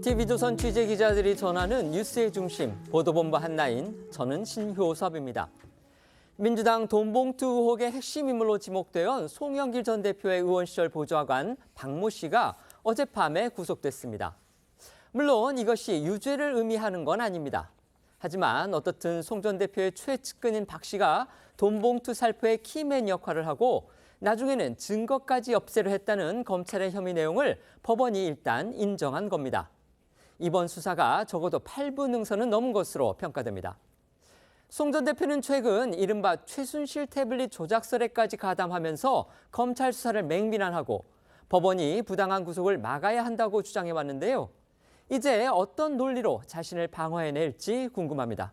TV조선 취재기자들이 전하는 뉴스의 중심, 보도본부 한나인, 저는 신효섭입니다. 민주당 돈봉투 의혹의 핵심 인물로 지목되어 송영길 전 대표의 의원 시절 보좌관 박모 씨가 어젯밤에 구속됐습니다. 물론 이것이 유죄를 의미하는 건 아닙니다. 하지만 어떻든 송 전 대표의 최측근인 박 씨가 돈봉투 살포의 키맨 역할을 하고 나중에는 증거까지 없애려 했다는 검찰의 혐의 내용을 법원이 일단 인정한 겁니다. 이번 수사가 적어도 8부 능선은 넘은 것으로 평가됩니다. 송 전 대표는 최근 이른바 최순실 태블릿 조작설에까지 가담하면서 검찰 수사를 맹비난하고 법원이 부당한 구속을 막아야 한다고 주장해왔는데요. 이제 어떤 논리로 자신을 방어해낼지 궁금합니다.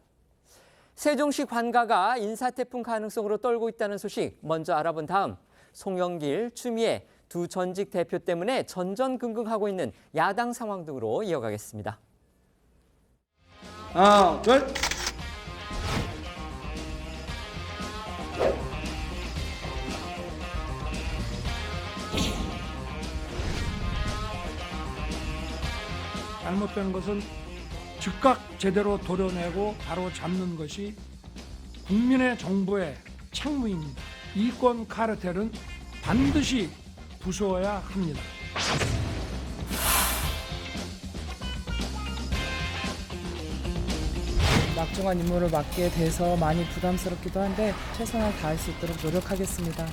세종시 관가가 인사태풍 가능성으로 떨고 있다는 소식 먼저 알아본 다음 송영길, 추미애 두 전직 대표 때문에 전전긍긍하고 있는 야당 상황 등으로 이어가겠습니다. 하나, 둘. 잘못된 것은 즉각 제대로 도려내고 바로 잡는 것이 국민의 정부의 책무입니다. 이권 카르텔은 반드시 부숴야 합니다. 막중한 임무를 맡게 돼서 많이 부담스럽기도 한데 최선을 다할 수 있도록 노력하겠습니다.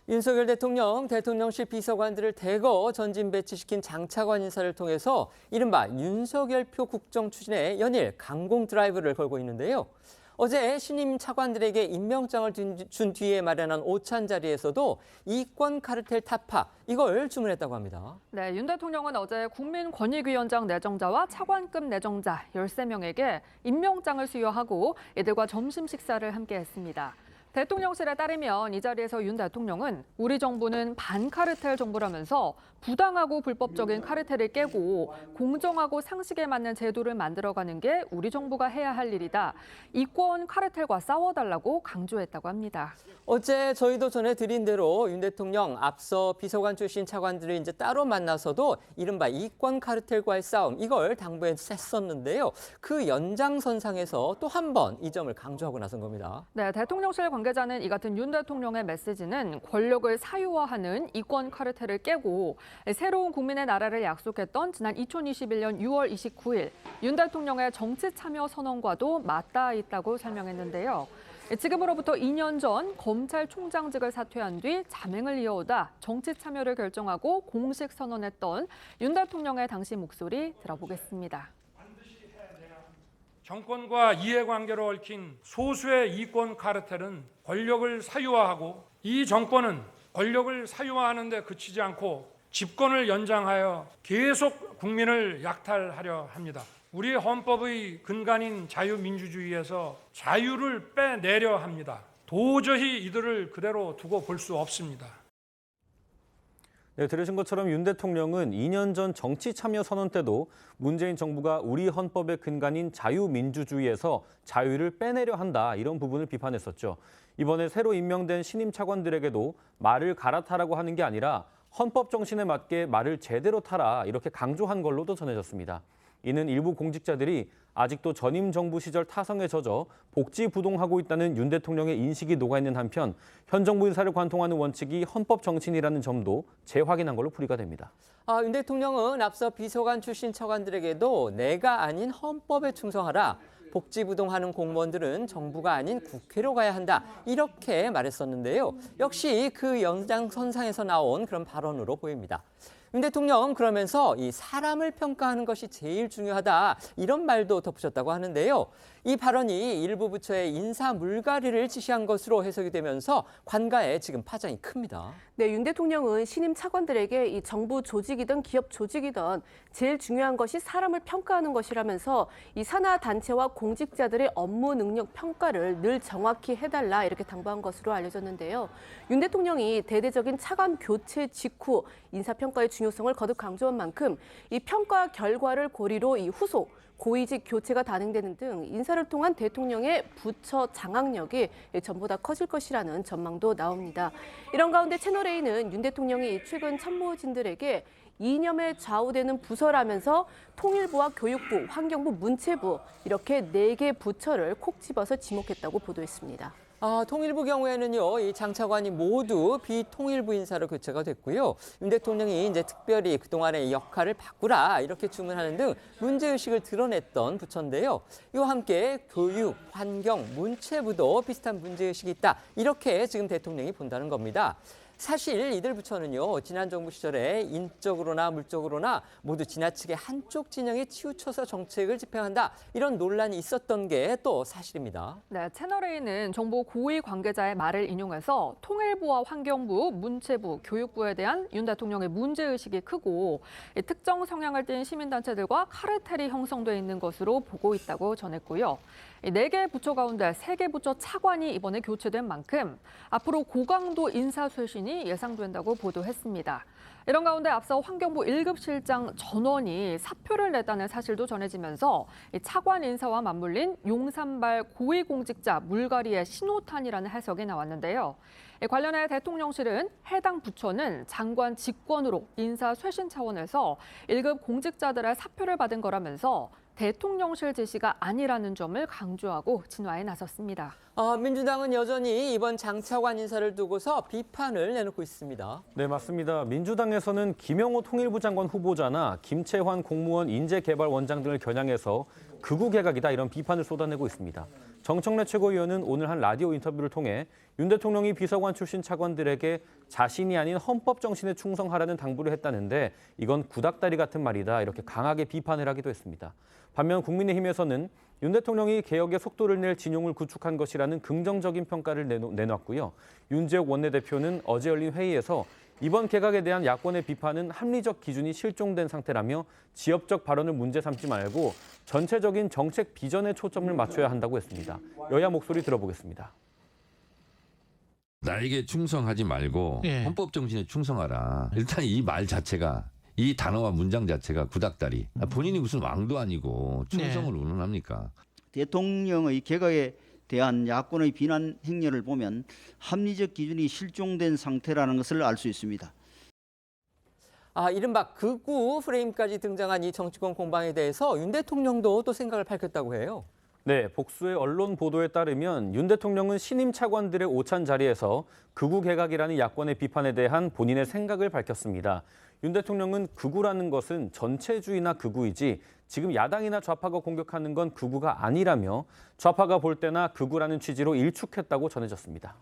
윤석열 대통령실 비서관들을 대거 전진 배치시킨 장차관 인사를 통해서 이른바 윤석열표 국정 추진에 연일 강공 드라이브를 걸고 있는데요. 어제 신임 차관들에게 임명장을 준 뒤에 마련한 오찬 자리에서도 이권 카르텔 타파, 이걸 주문했다고 합니다. 네, 윤 대통령은 어제 국민권익위원장 내정자와 차관급 내정자 13명에게 임명장을 수여하고 이들과 점심 식사를 함께 했습니다. 대통령실에 따르면 이 자리에서 윤 대통령은 우리 정부는 반카르텔 정부라면서 부당하고 불법적인 카르텔을 깨고 공정하고 상식에 맞는 제도를 만들어가는 게 우리 정부가 해야 할 일이다. 이권 카르텔과 싸워달라고 강조했다고 합니다. 어제 저희도 전해드린 대로 윤 대통령 앞서 비서관 출신 차관들을 이제 따로 만나서도 이른바 이권 카르텔과의 싸움, 이걸 당부해서 했었는데요. 그 연장선상에서 또 한 번 이 점을 강조하고 나선 겁니다. 네, 대통령실 관계자는 이 같은 윤 대통령의 메시지는 권력을 사유화하는 이권 카르텔을 깨고 새로운 국민의 나라를 약속했던 지난 2021년 6월 29일 윤 대통령의 정치 참여 선언과도 맞닿아 있다고 설명했는데요. 지금으로부터 2년 전 검찰총장직을 사퇴한 뒤 자맹을 이어오다 정치 참여를 결정하고 공식 선언했던 윤 대통령의 당시 목소리 들어보겠습니다. 정권과 이해관계로 얽힌 소수의 이권 카르텔은 권력을 사유화하고 이 정권은 권력을 사유화하는 데 그치지 않고 집권을 연장하여 계속 국민을 약탈하려 합니다. 우리 헌법의 근간인 자유민주주의에서 자유를 빼내려 합니다. 도저히 이들을 그대로 두고 볼 수 없습니다. 네, 들으신 것처럼 윤 대통령은 2년 전 정치 참여 선언 때도 문재인 정부가 우리 헌법의 근간인 자유민주주의에서 자유를 빼내려 한다, 이런 부분을 비판했었죠. 이번에 새로 임명된 신임 차관들에게도 말을 갈아타라고 하는 게 아니라 헌법 정신에 맞게 말을 제대로 타라, 이렇게 강조한 걸로도 전해졌습니다. 이는 일부 공직자들이 아직도 전임 정부 시절 타성에 젖어 복지부동하고 있다는 윤 대통령의 인식이 녹아있는 한편 현 정부 인사를 관통하는 원칙이 헌법 정신이라는 점도 재확인한 걸로 풀이가 됩니다. 윤 대통령은 앞서 비서관 출신 차관들에게도 내가 아닌 헌법에 충성하라. 복지부동하는 공무원들은 정부가 아닌 국회로 가야 한다. 이렇게 말했었는데요. 역시 그 연장선상에서 나온 그런 발언으로 보입니다. 윤 대통령 그러면서 이 사람을 평가하는 것이 제일 중요하다, 이런 말도 덧붙였다고 하는데요. 이 발언이 일부 부처의 인사 물갈이를 지시한 것으로 해석이 되면서 관가에 지금 파장이 큽니다. 네, 윤 대통령은 신임 차관들에게 이 정부 조직이든 기업 조직이든 제일 중요한 것이 사람을 평가하는 것이라면서 이 산하 단체와 공직자들의 업무 능력 평가를 늘 정확히 해달라, 이렇게 당부한 것으로 알려졌는데요. 윤 대통령이 대대적인 차관 교체 직후 인사평가의 중요성을 중요성을 거듭 강조한 만큼 이 평가 결과를 고리로 이 후속 고위직 교체가 단행되는 등 인사를 통한 대통령의 부처 장악력이 전보다 커질 것이라는 전망도 나옵니다. 이런 가운데 채널A는 윤 대통령이 최근 참모진들에게 이념에 좌우되는 부서라면서 통일부와 교육부, 환경부, 문체부 이렇게 4개 부처를 콕 집어서 지목했다고 보도했습니다. 통일부 경우에는요, 이 장차관이 모두 비통일부 인사로 교체가 됐고요. 윤 대통령이 이제 특별히 그동안의 역할을 바꾸라 이렇게 주문하는 등 문제의식을 드러냈던 부처인데요. 이와 함께 교육, 환경, 문체부도 비슷한 문제의식이 있다. 이렇게 지금 대통령이 본다는 겁니다. 사실 이들 부처는요, 지난 정부 시절에 인적으로나 물적으로나 모두 지나치게 한쪽 진영에 치우쳐서 정책을 집행한다. 이런 논란이 있었던 게 또 사실입니다. 네, 채널A는 정부 고위 관계자의 말을 인용해서 통일부와 환경부, 문체부, 교육부에 대한 윤 대통령의 문제의식이 크고 특정 성향을 띤 시민단체들과 카르텔이 형성돼 있는 것으로 보고 있다고 전했고요. 4개 부처 가운데 3개 부처 차관이 이번에 교체된 만큼 앞으로 고강도 인사 쇄신이 예상된다고 보도했습니다. 이런 가운데 앞서 환경부 1급 실장 전원이 사표를 냈다는 사실도 전해지면서 차관 인사와 맞물린 용산발 고위공직자 물갈이의 신호탄이라는 해석이 나왔는데요. 관련해 대통령실은 해당 부처는 장관 직권으로 인사 쇄신 차원에서 1급 공직자들의 사표를 받은 거라면서 대통령실 지시가 아니라는 점을 강조하고 진화에 나섰습니다. 민주당은 여전히 이번 장차관 인사를 두고서 비판을 내놓고 있습니다. 네, 맞습니다. 민주당에서는 김영호 통일부 장관 후보자나 김채환 공무원 인재개발원장 등을 겨냥해서 극우 개각이다 이런 비판을 쏟아내고 있습니다. 정청래 최고위원은 오늘 한 라디오 인터뷰를 통해 윤 대통령이 비서관 출신 차관들에게 자신이 아닌 헌법 정신에 충성하라는 당부를 했다는데 이건 구닥다리 같은 말이다 이렇게 강하게 비판을 하기도 했습니다. 반면 국민의힘에서는 윤 대통령이 개혁의 속도를 낼 진용을 구축한 것이라는 긍정적인 평가를 내놨고요. 윤재욱 원내대표는 어제 열린 회의에서 이번 개각에 대한 야권의 비판은 합리적 기준이 실종된 상태라며 지역적 발언을 문제 삼지 말고 전체적인 정책 비전에 초점을 맞춰야 한다고 했습니다. 여야 목소리 들어보겠습니다. 나에게 충성하지 말고 헌법 정신에 충성하라. 일단 이 말 자체가 이 단어와 문장 자체가 구닥다리. 본인이 무슨 왕도 아니고 충성을 운운합니까? 대통령의 개각에 대한 야권의 비난 행렬을 보면 합리적 기준이 실종된 상태라는 것을 알 수 있습니다. 이른바 극우 프레임까지 등장한 이 정치권 공방에 대해서 윤 대통령도 또 생각을 밝혔다고 해요. 네, 복수의 언론 보도에 따르면 윤 대통령은 신임 차관들의 오찬 자리에서 극우 개각이라는 야권의 비판에 대한 본인의 생각을 밝혔습니다. 윤 대통령은 극우라는 것은 전체주의나 극우이지 지금 야당이나 좌파가 공격하는 건 극우가 아니라며 좌파가 볼 때나 극우라는 취지로 일축했다고 전해졌습니다.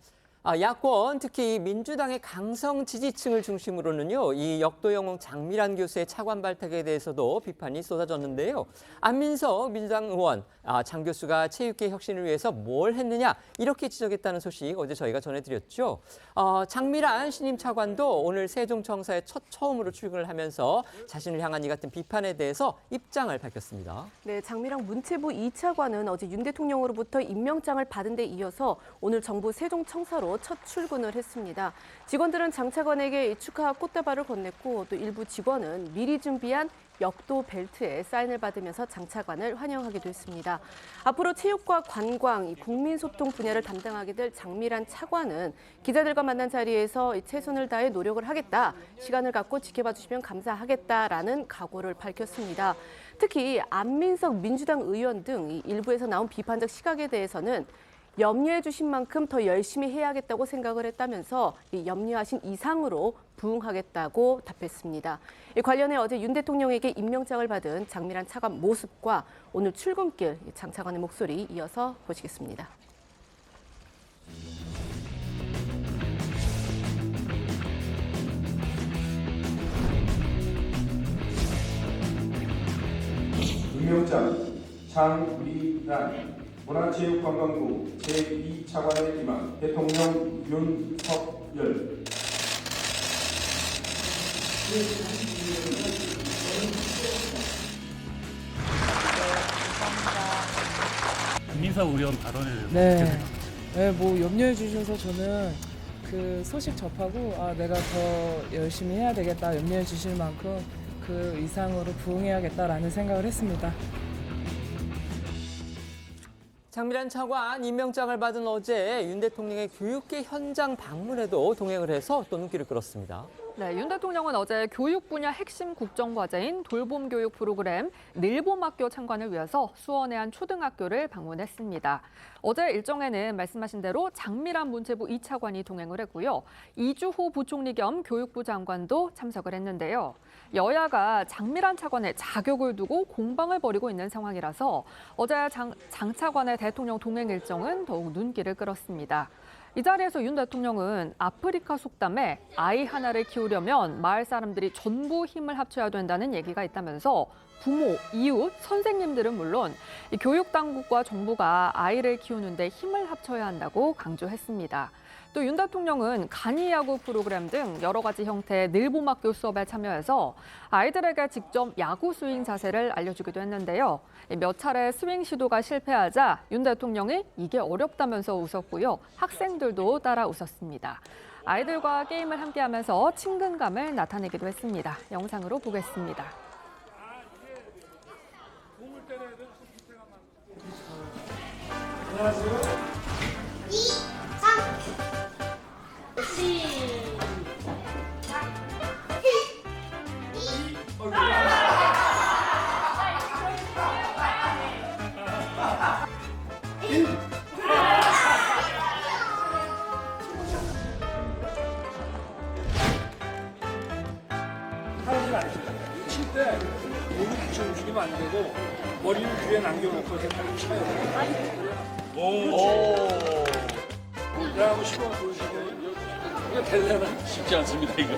야권, 특히 민주당의 강성 지지층을 중심으로는요, 이 역도 영웅 장미란 교수의 차관 발탁에 대해서도 비판이 쏟아졌는데요. 안민석 민주당 의원, 장 교수가 체육계 혁신을 위해서 뭘 했느냐 이렇게 지적했다는 소식 어제 저희가 전해드렸죠. 장미란 신임 차관도 오늘 세종청사에 처음으로 출근을 하면서 자신을 향한 이 같은 비판에 대해서 입장을 밝혔습니다. 네, 장미란 문체부 2차관은 어제 윤 대통령으로부터 임명장을 받은 데 이어서 오늘 정부 세종청사로 첫 출근을 했습니다. 직원들은 장 차관에게 축하 꽃다발을 건넸고 또 일부 직원은 미리 준비한 역도 벨트에 사인을 받으면서 장 차관을 환영하기도 했습니다. 앞으로 체육과 관광, 국민소통 분야를 담당하게 될 장미란 차관은 기자들과 만난 자리에서 최선을 다해 노력을 하겠다, 시간을 갖고 지켜봐 주시면 감사하겠다라는 각오를 밝혔습니다. 특히 안민석 민주당 의원 등 일부에서 나온 비판적 시각에 대해서는 염려해 주신 만큼 더 열심히 해야겠다고 생각을 했다면서 염려하신 이상으로 부응하겠다고 답했습니다. 관련해 어제 윤 대통령에게 임명장을 받은 장미란 차관 모습과 오늘 출근길 장 차관의 목소리 이어서 보시겠습니다. 임명장 장미란 문화체육관광부 제2차관에 임한 대통령 윤석열. 안민석 의원 발언을 네, 뭐 염려해 주셔서 저는 그 소식 접하고 내가 더 열심히 해야 되겠다, 염려해 주실 만큼 그 이상으로 부응해야겠다라는 생각을 했습니다. 장미란 차관 임명장을 받은 어제 윤 대통령의 교육계 현장 방문에도 동행을 해서 또 눈길을 끌었습니다. 네, 윤 대통령은 어제 교육 분야 핵심 국정과제인 돌봄 교육 프로그램 늘봄학교 참관을 위해서 수원의 한 초등학교를 방문했습니다. 어제 일정에는 말씀하신 대로 장미란 문체부 2차관이 동행을 했고요. 이주호 부총리 겸 교육부 장관도 참석을 했는데요. 여야가 장미란 차관의 자격을 두고 공방을 벌이고 있는 상황이라서 어제 장 차관의 대통령 동행 일정은 더욱 눈길을 끌었습니다. 이 자리에서 윤 대통령은 아프리카 속담에 아이 하나를 키우려면 마을 사람들이 전부 힘을 합쳐야 된다는 얘기가 있다면서 부모, 이웃, 선생님들은 물론 이 교육당국과 정부가 아이를 키우는데 힘을 합쳐야 한다고 강조했습니다. 또 윤 대통령은 간이야구 프로그램 등 여러 가지 형태의 늘봄학교 수업에 참여해서 아이들에게 직접 야구 스윙 자세를 알려주기도 했는데요. 몇 차례 스윙 시도가 실패하자 윤 대통령이 이게 어렵다면서 웃었고요. 학생들도 따라 웃었습니다. 아이들과 게임을 함께하면서 친근감을 나타내기도 했습니다. 영상으로 보겠습니다. 칠 때 몸을 붙여 움직이면 안 되고 머리를 뒤에 남겨놓고 생각을 쳐요. 오. 그러고 시범 보여주고 이거 되려나? 쉽지 않습니다, 이거.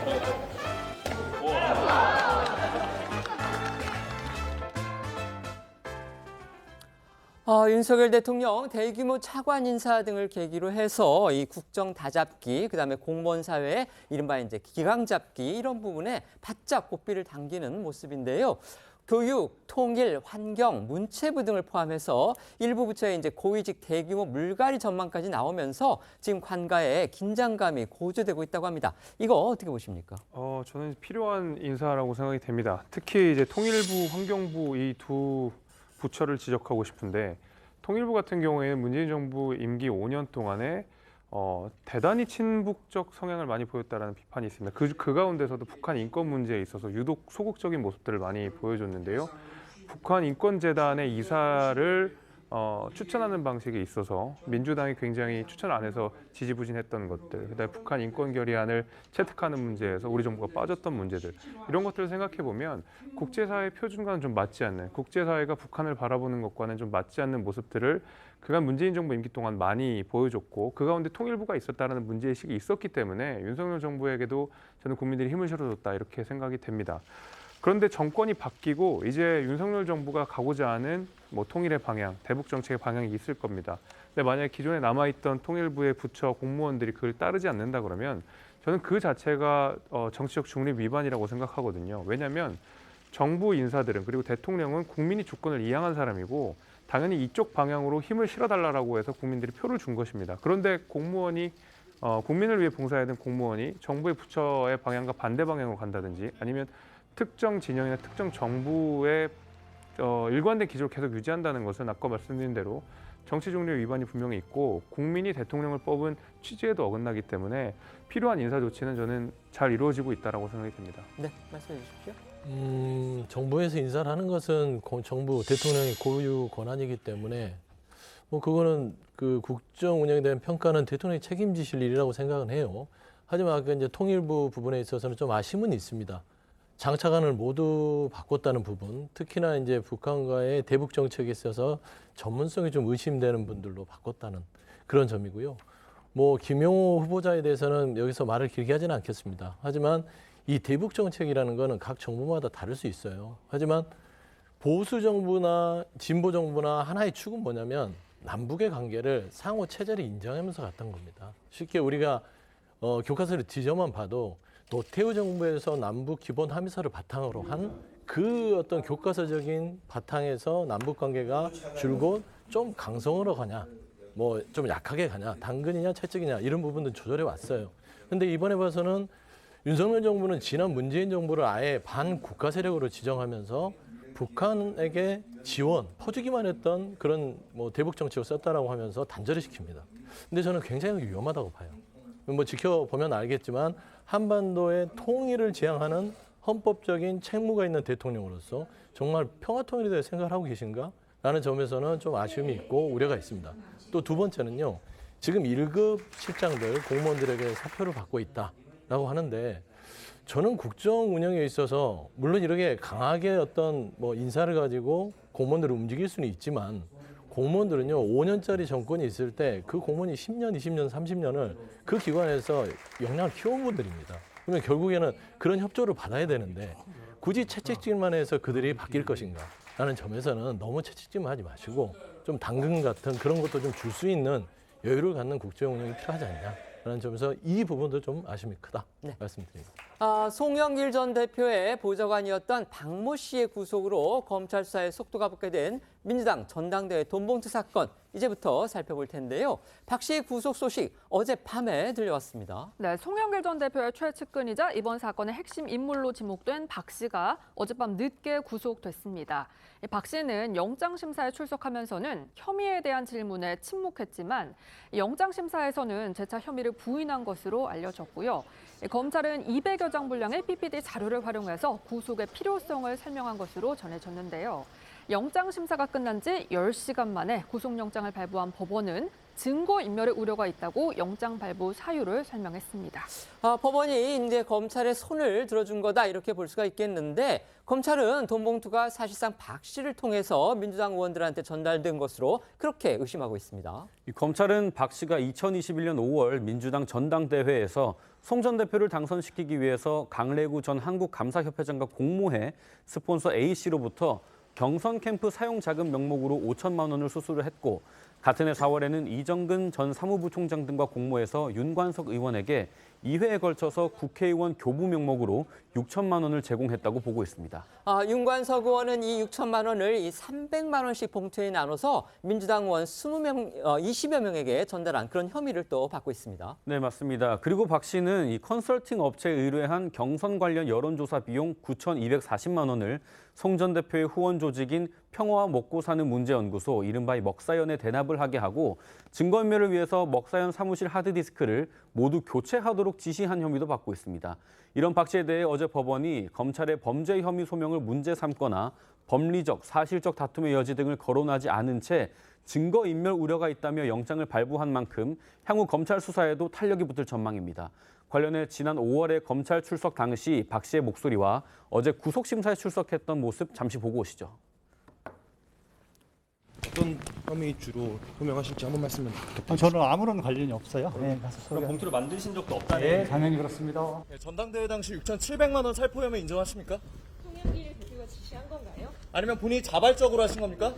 윤석열 대통령 대규모 차관 인사 등을 계기로 해서 이 국정 다잡기, 그다음에 공무원 사회의 이른바 이제 기강 잡기 이런 부분에 바짝 고삐를 당기는 모습인데요. 교육, 통일, 환경, 문체부 등을 포함해서 일부 부처의 이제 고위직 대규모 물갈이 전망까지 나오면서 지금 관가에 긴장감이 고조되고 있다고 합니다. 이거 어떻게 보십니까? 저는 필요한 인사라고 생각이 됩니다. 특히 이제 통일부, 환경부 이 두 부처를 지적하고 싶은데 통일부 같은 경우에는 문재인 정부 임기 5년 동안에 대단히 친북적 성향을 많이 보였다라는 비판이 있습니다. 그 가운데서도 북한 인권 문제에 있어서 유독 소극적인 모습들을 많이 보여줬는데요. 북한 인권재단의 이사를 추천하는 방식에 있어서 민주당이 굉장히 추천 안 해서 지지부진했던 것들, 그다음에 북한 인권 결의안을 채택하는 문제에서 우리 정부가 빠졌던 문제들, 이런 것들을 생각해 보면 국제사회 표준과는 좀 맞지 않는, 국제사회가 북한을 바라보는 것과는 좀 맞지 않는 모습들을 그간 문재인 정부 임기 동안 많이 보여줬고, 그 가운데 통일부가 있었다라는 문제의식이 있었기 때문에 윤석열 정부에게도 저는 국민들이 힘을 실어줬다 이렇게 생각이 됩니다. 그런데 정권이 바뀌고 이제 윤석열 정부가 가고자 하는 통일의 방향, 대북 정책의 방향이 있을 겁니다. 근데 만약에 기존에 남아있던 통일부의 부처 공무원들이 그걸 따르지 않는다 그러면 저는 그 자체가 정치적 중립 위반이라고 생각하거든요. 왜냐하면 정부 인사들은, 그리고 대통령은 국민이 주권을 이양한 사람이고 당연히 이쪽 방향으로 힘을 실어달라고 해서 국민들이 표를 준 것입니다. 그런데 공무원이 국민을 위해 봉사해야 되는 공무원이 정부의 부처의 방향과 반대 방향으로 간다든지 아니면 특정 진영이나 특정 정부의 일관된 기조를 계속 유지한다는 것은 아까 말씀드린 대로 정치 중립 위반이 분명히 있고 국민이 대통령을 뽑은 취지에도 어긋나기 때문에 필요한 인사 조치는 저는 잘 이루어지고 있다고 생각이 듭니다. 네, 말씀해 주십시오. 정부에서 인사를 하는 것은 정부 대통령의 고유 권한이기 때문에 그거는 그 국정 운영에 대한 평가는 대통령이 책임지실 일이라고 생각은 해요. 하지만 아까 이제 통일부 부분에 있어서는 좀 아쉬움은 있습니다. 장차관을 모두 바꿨다는 부분, 특히나 이제 북한과의 대북 정책에 있어서 전문성이 좀 의심되는 분들로 바꿨다는 그런 점이고요. 김용호 후보자에 대해서는 여기서 말을 길게 하지는 않겠습니다. 하지만 이 대북 정책이라는 거는 각 정부마다 다를 수 있어요. 하지만 보수 정부나 진보 정부나 하나의 축은 뭐냐면 남북의 관계를 상호 체제를 인정하면서 갔던 겁니다. 쉽게 우리가 교과서를 뒤져만 봐도 노태우 정부에서 남북 기본 합의서를 바탕으로 한 그 어떤 교과서적인 바탕에서 남북 관계가 줄곧 좀 강성으로 가냐, 좀 약하게 가냐, 당근이냐 채찍이냐 이런 부분들 조절해 왔어요. 근데 이번에 봐서는 윤석열 정부는 지난 문재인 정부를 아예 반국가 세력으로 지정하면서 북한에게 지원, 퍼주기만 했던 그런 뭐 대북 정책을 썼다라고 하면서 단절을 시킵니다. 근데 저는 굉장히 위험하다고 봐요. 뭐 지켜보면 알겠지만 한반도의 통일을 지향하는 헌법적인 책무가 있는 대통령으로서 정말 평화 통일에 대해 생각을 하고 계신가? 라는 점에서는 좀 아쉬움이 있고 우려가 있습니다. 또 두 번째는요. 지금 1급 실장들 공무원들에게 사표를 받고 있다라고 하는데 저는 국정 운영에 있어서 물론 이렇게 강하게 어떤 뭐 인사를 가지고 공무원들을 움직일 수는 있지만 공무원들은요 5년짜리 정권이 있을 때 그 공무원이 10년, 20년, 30년을 그 기관에서 역량을 키워온 분들입니다. 그러면 결국에는 그런 협조를 받아야 되는데 굳이 채찍질만 해서 그들이 바뀔 것인가 라는 점에서는 너무 채찍질만 하지 마시고 좀 당근 같은 그런 것도 좀 줄 수 있는 여유를 갖는 국정 운영이 필요하지 않냐라는 점에서 이 부분도 좀 아쉬움이 크다 말씀드립니다. 송영길 전 대표의 보좌관이었던 박모 씨의 구속으로 검찰 수사에 속도가 붙게 된 민주당 전당대회 돈봉투 사건 이제부터 살펴볼 텐데요. 박 씨의 구속 소식 어젯밤에 들려왔습니다. 네, 송영길 전 대표의 최측근이자 이번 사건의 핵심 인물로 지목된 박 씨가 어젯밤 늦게 구속됐습니다. 박 씨는 영장심사에 출석하면서는 혐의에 대한 질문에 침묵했지만 영장심사에서는 재차 혐의를 부인한 것으로 알려졌고요. 검찰은 200여 장 분량의 PPT 자료를 활용해서 구속의 필요성을 설명한 것으로 전해졌는데요. 영장심사가 끝난 지 10시간 만에 구속영장을 발부한 법원은 증거인멸의 우려가 있다고 영장 발부 사유를 설명했습니다. 법원이 이제 검찰의 손을 들어준 거다 이렇게 볼 수가 있겠는데 검찰은 돈봉투가 사실상 박 씨를 통해서 민주당 의원들한테 전달된 것으로 그렇게 의심하고 있습니다. 검찰은 박 씨가 2021년 5월 민주당 전당대회에서 송 전 대표를 당선시키기 위해서 강래구 전 한국감사협회장과 공모해 스폰서 A씨로부터 경선 캠프 사용 자금 명목으로 5천만 원을 수수를 했고 같은 해 4월에는 이정근 전 사무부 총장 등과 공모해서 윤관석 의원에게 2회에 걸쳐서 국회의원 교부 명목으로 6천만 원을 제공했다고 보고 있습니다. 윤관석 의원은 이 6천만 원을 300만 원씩 봉투에 나눠서 민주당 의원 20여 명에게 전달한 그런 혐의를 또 받고 있습니다. 네, 맞습니다. 그리고 박 씨는 이 컨설팅 업체에 의뢰한 경선 관련 여론조사 비용 9,240만 원을 송 전 대표의 후원 조직인 평화와 먹고 사는 문제연구소 이른바 먹사연에 대납을 하게 하고 증거인멸을 위해서 먹사연 사무실 하드디스크를 모두 교체하도록 지시한 혐의도 받고 있습니다. 이런 박 씨에 대해 어제 법원이 검찰의 범죄 혐의 소명을 문제 삼거나 법리적, 사실적 다툼의 여지 등을 거론하지 않은 채 증거인멸 우려가 있다며 영장을 발부한 만큼 향후 검찰 수사에도 탄력이 붙을 전망입니다. 관련해 지난 5월에 검찰 출석 당시 박 씨의 목소리와 어제 구속심사에 출석했던 모습 잠시 보고 오시죠. 어떤 혐의 주로 소명하실지 한번 말씀 부탁드립니다. 저는 아무런 관련이 없어요. 네, 그럼 봉투를 만드신 적도 없다는 네, 당연히 그렇습니다. 네, 전당대회 당시 6,700만 원 살포 혐의 인정하십니까? 송영길 대표가 지시한 건가요? 아니면 본인이 자발적으로 하신 겁니까?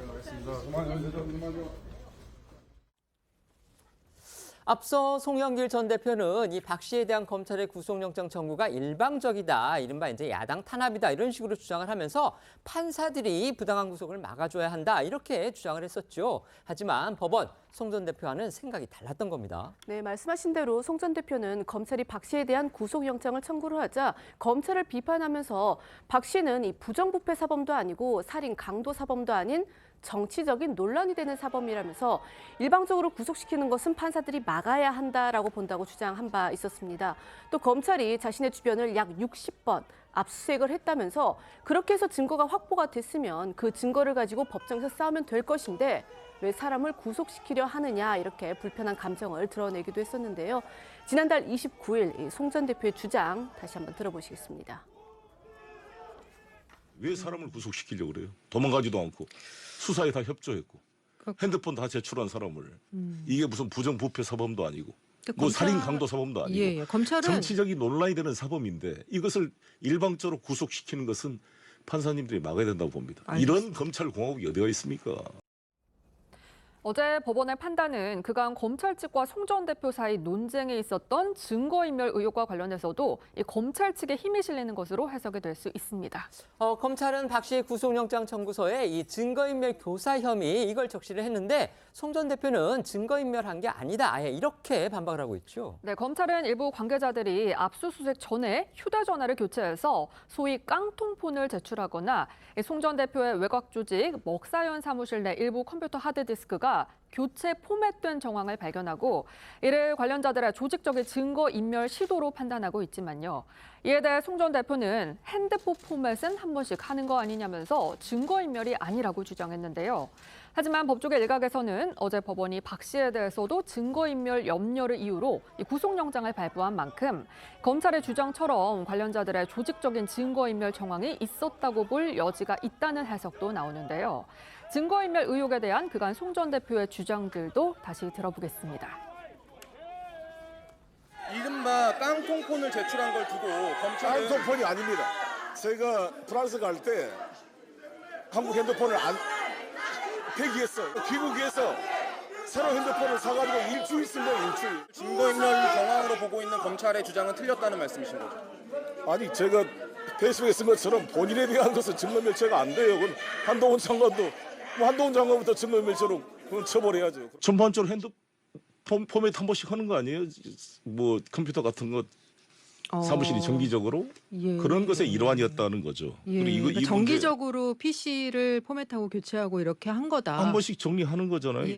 앞서 송영길 전 대표는 이 박 씨에 대한 검찰의 구속영장 청구가 일방적이다, 이른바 이제 야당 탄압이다 이런 식으로 주장을 하면서 판사들이 부당한 구속을 막아줘야 한다 이렇게 주장을 했었죠. 하지만 법원 송 전 대표와는 생각이 달랐던 겁니다. 네, 말씀하신 대로 송 전 대표는 검찰이 박 씨에 대한 구속영장을 청구를 하자 검찰을 비판하면서 박 씨는 이 부정부패 사범도 아니고 살인 강도 사범도 아닌 정치적인 논란이 되는 사범이라면서 일방적으로 구속시키는 것은 판사들이 막아야 한다라고 본다고 주장한 바 있었습니다. 또 검찰이 자신의 주변을 약 60번 압수수색을 했다면서 그렇게 해서 증거가 확보가 됐으면 그 증거를 가지고 법정에서 싸우면 될 것인데 왜 사람을 구속시키려 하느냐 이렇게 불편한 감정을 드러내기도 했었는데요. 지난달 29일 송 전 대표의 주장 다시 한번 들어보시겠습니다. 왜 사람을 구속시키려고 그래요? 도망가지도 않고 수사에 다 협조했고 핸드폰 다 제출한 사람을 이게 무슨 부정부패 사범도 아니고 뭐 살인 강도 사범도 아니고 검찰은 정치적인 논란이 되는 사범인데 이것을 일방적으로 구속시키는 것은 판사님들이 막아야 된다고 봅니다. 이런 검찰 공화국이 어디가 있습니까? 어제 법원의 판단은 그간 검찰 측과 송 전 대표 사이 논쟁에 있었던 증거인멸 의혹과 관련해서도 이 검찰 측에 힘이 실리는 것으로 해석이 될 수 있습니다. 검찰은 박 씨의 구속영장 청구서에 이 증거인멸 교사 혐의 이걸 적시를 했는데 송 전 대표는 증거인멸한 게 아니다. 아예 이렇게 반박을 하고 있죠. 네, 검찰은 일부 관계자들이 압수수색 전에 휴대전화를 교체해서 소위 깡통폰을 제출하거나 송 전 대표의 외곽 조직 먹사연 사무실 내 일부 컴퓨터 하드디스크가 교체 포맷된 정황을 발견하고 이를 관련자들의 조직적인 증거인멸 시도로 판단하고 있지만요. 이에 대해 송 전 대표는 핸드폰 포맷은 한 번씩 하는 거 아니냐면서 증거인멸이 아니라고 주장했는데요. 하지만 법조계 일각에서는 어제 법원이 박 씨에 대해서도 증거인멸 염려를 이유로 구속영장을 발부한 만큼 검찰의 주장처럼 관련자들의 조직적인 증거인멸 정황이 있었다고 볼 여지가 있다는 해석도 나오는데요. 증거인멸 의혹에 대한 그간 송 전 대표의 주장들도 다시 들어보겠습니다. 이른바 깡통폰을 제출한 걸 두고 검찰은 깡통폰이 아닙니다. 제가 프랑스 갈 때 한국 핸드폰을 폐기했어. 귀국해서 새로 핸드폰을 사가지고 일주일 쓴 거예요. 일주일. 증거인멸 정황으로 보고 있는 검찰의 주장은 틀렸다는 말씀이신 거죠? 아니 제가 페이스북에 쓴 것처럼 본인에 대한 것은 증거멸체가 안 돼요. 그건 한동훈 장관도 한동훈 장관부터 증거멸체로 그건 처벌해야죠. 전반적으로 핸드폰 포맷 한 번씩 하는 거 아니에요? 뭐 컴퓨터 같은 거 사무실이 정기적으로 그런 것의 일환이었다는 거죠. 그리고 그러니까 정기적으로 PC를 포맷하고 교체하고 이렇게 한 거다. 한 번씩 정리하는 거잖아요.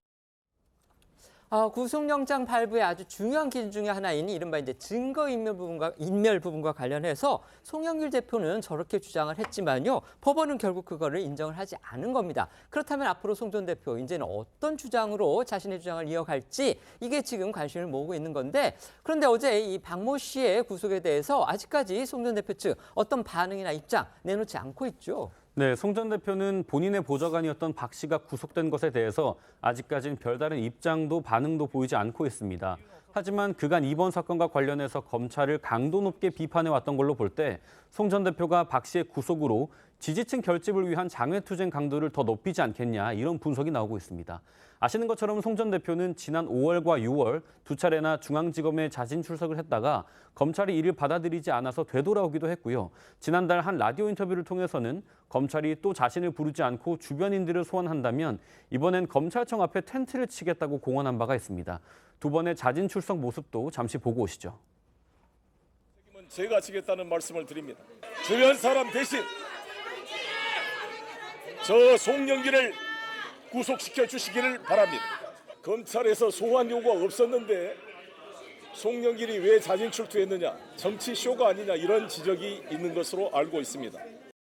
구속영장 발부의 아주 중요한 기준 중에 하나인 이른바 이제 증거인멸 부분과 관련해서 송영길 대표는 저렇게 주장을 했지만요. 법원은 결국 그거를 인정을 하지 않은 겁니다. 그렇다면 앞으로 송 전 대표 이제는 어떤 주장으로 자신의 주장을 이어갈지 이게 지금 관심을 모으고 있는 건데 그런데 어제 이 박모 씨의 구속에 대해서 아직까지 송 전 대표 측 어떤 반응이나 입장 내놓지 않고 있죠. 네, 송 전 대표는 본인의 보좌관이었던 박 씨가 구속된 것에 대해서 아직까지는 별다른 입장도 반응도 보이지 않고 있습니다. 하지만 그간 이번 사건과 관련해서 검찰을 강도 높게 비판해왔던 걸로 볼 때 송 전 대표가 박 씨의 구속으로 지지층 결집을 위한 장외투쟁 강도를 더 높이지 않겠냐 이런 분석이 나오고 있습니다. 아시는 것처럼 송 전 대표는 지난 5월과 6월 두 차례나 중앙지검에 자진 출석을 했다가 검찰이 이를 받아들이지 않아서 되돌아오기도 했고요. 지난달 한 라디오 인터뷰를 통해서는 검찰이 또 자신을 부르지 않고 주변인들을 소환한다면 이번엔 검찰청 앞에 텐트를 치겠다고 공언한 바가 있습니다. 두 번의 자진 출석 모습도 잠시 보고 오시죠. 제가 지겠다는 말씀을 드립니다. 주변 사람 대신 저 송영길을 구속시켜 주시기를 바랍니다. 검찰에서 소환 요구가 없었는데 송영길이 왜 자진 출두했느냐, 정치 쇼가 아니냐 이런 지적이 있는 것으로 알고 있습니다.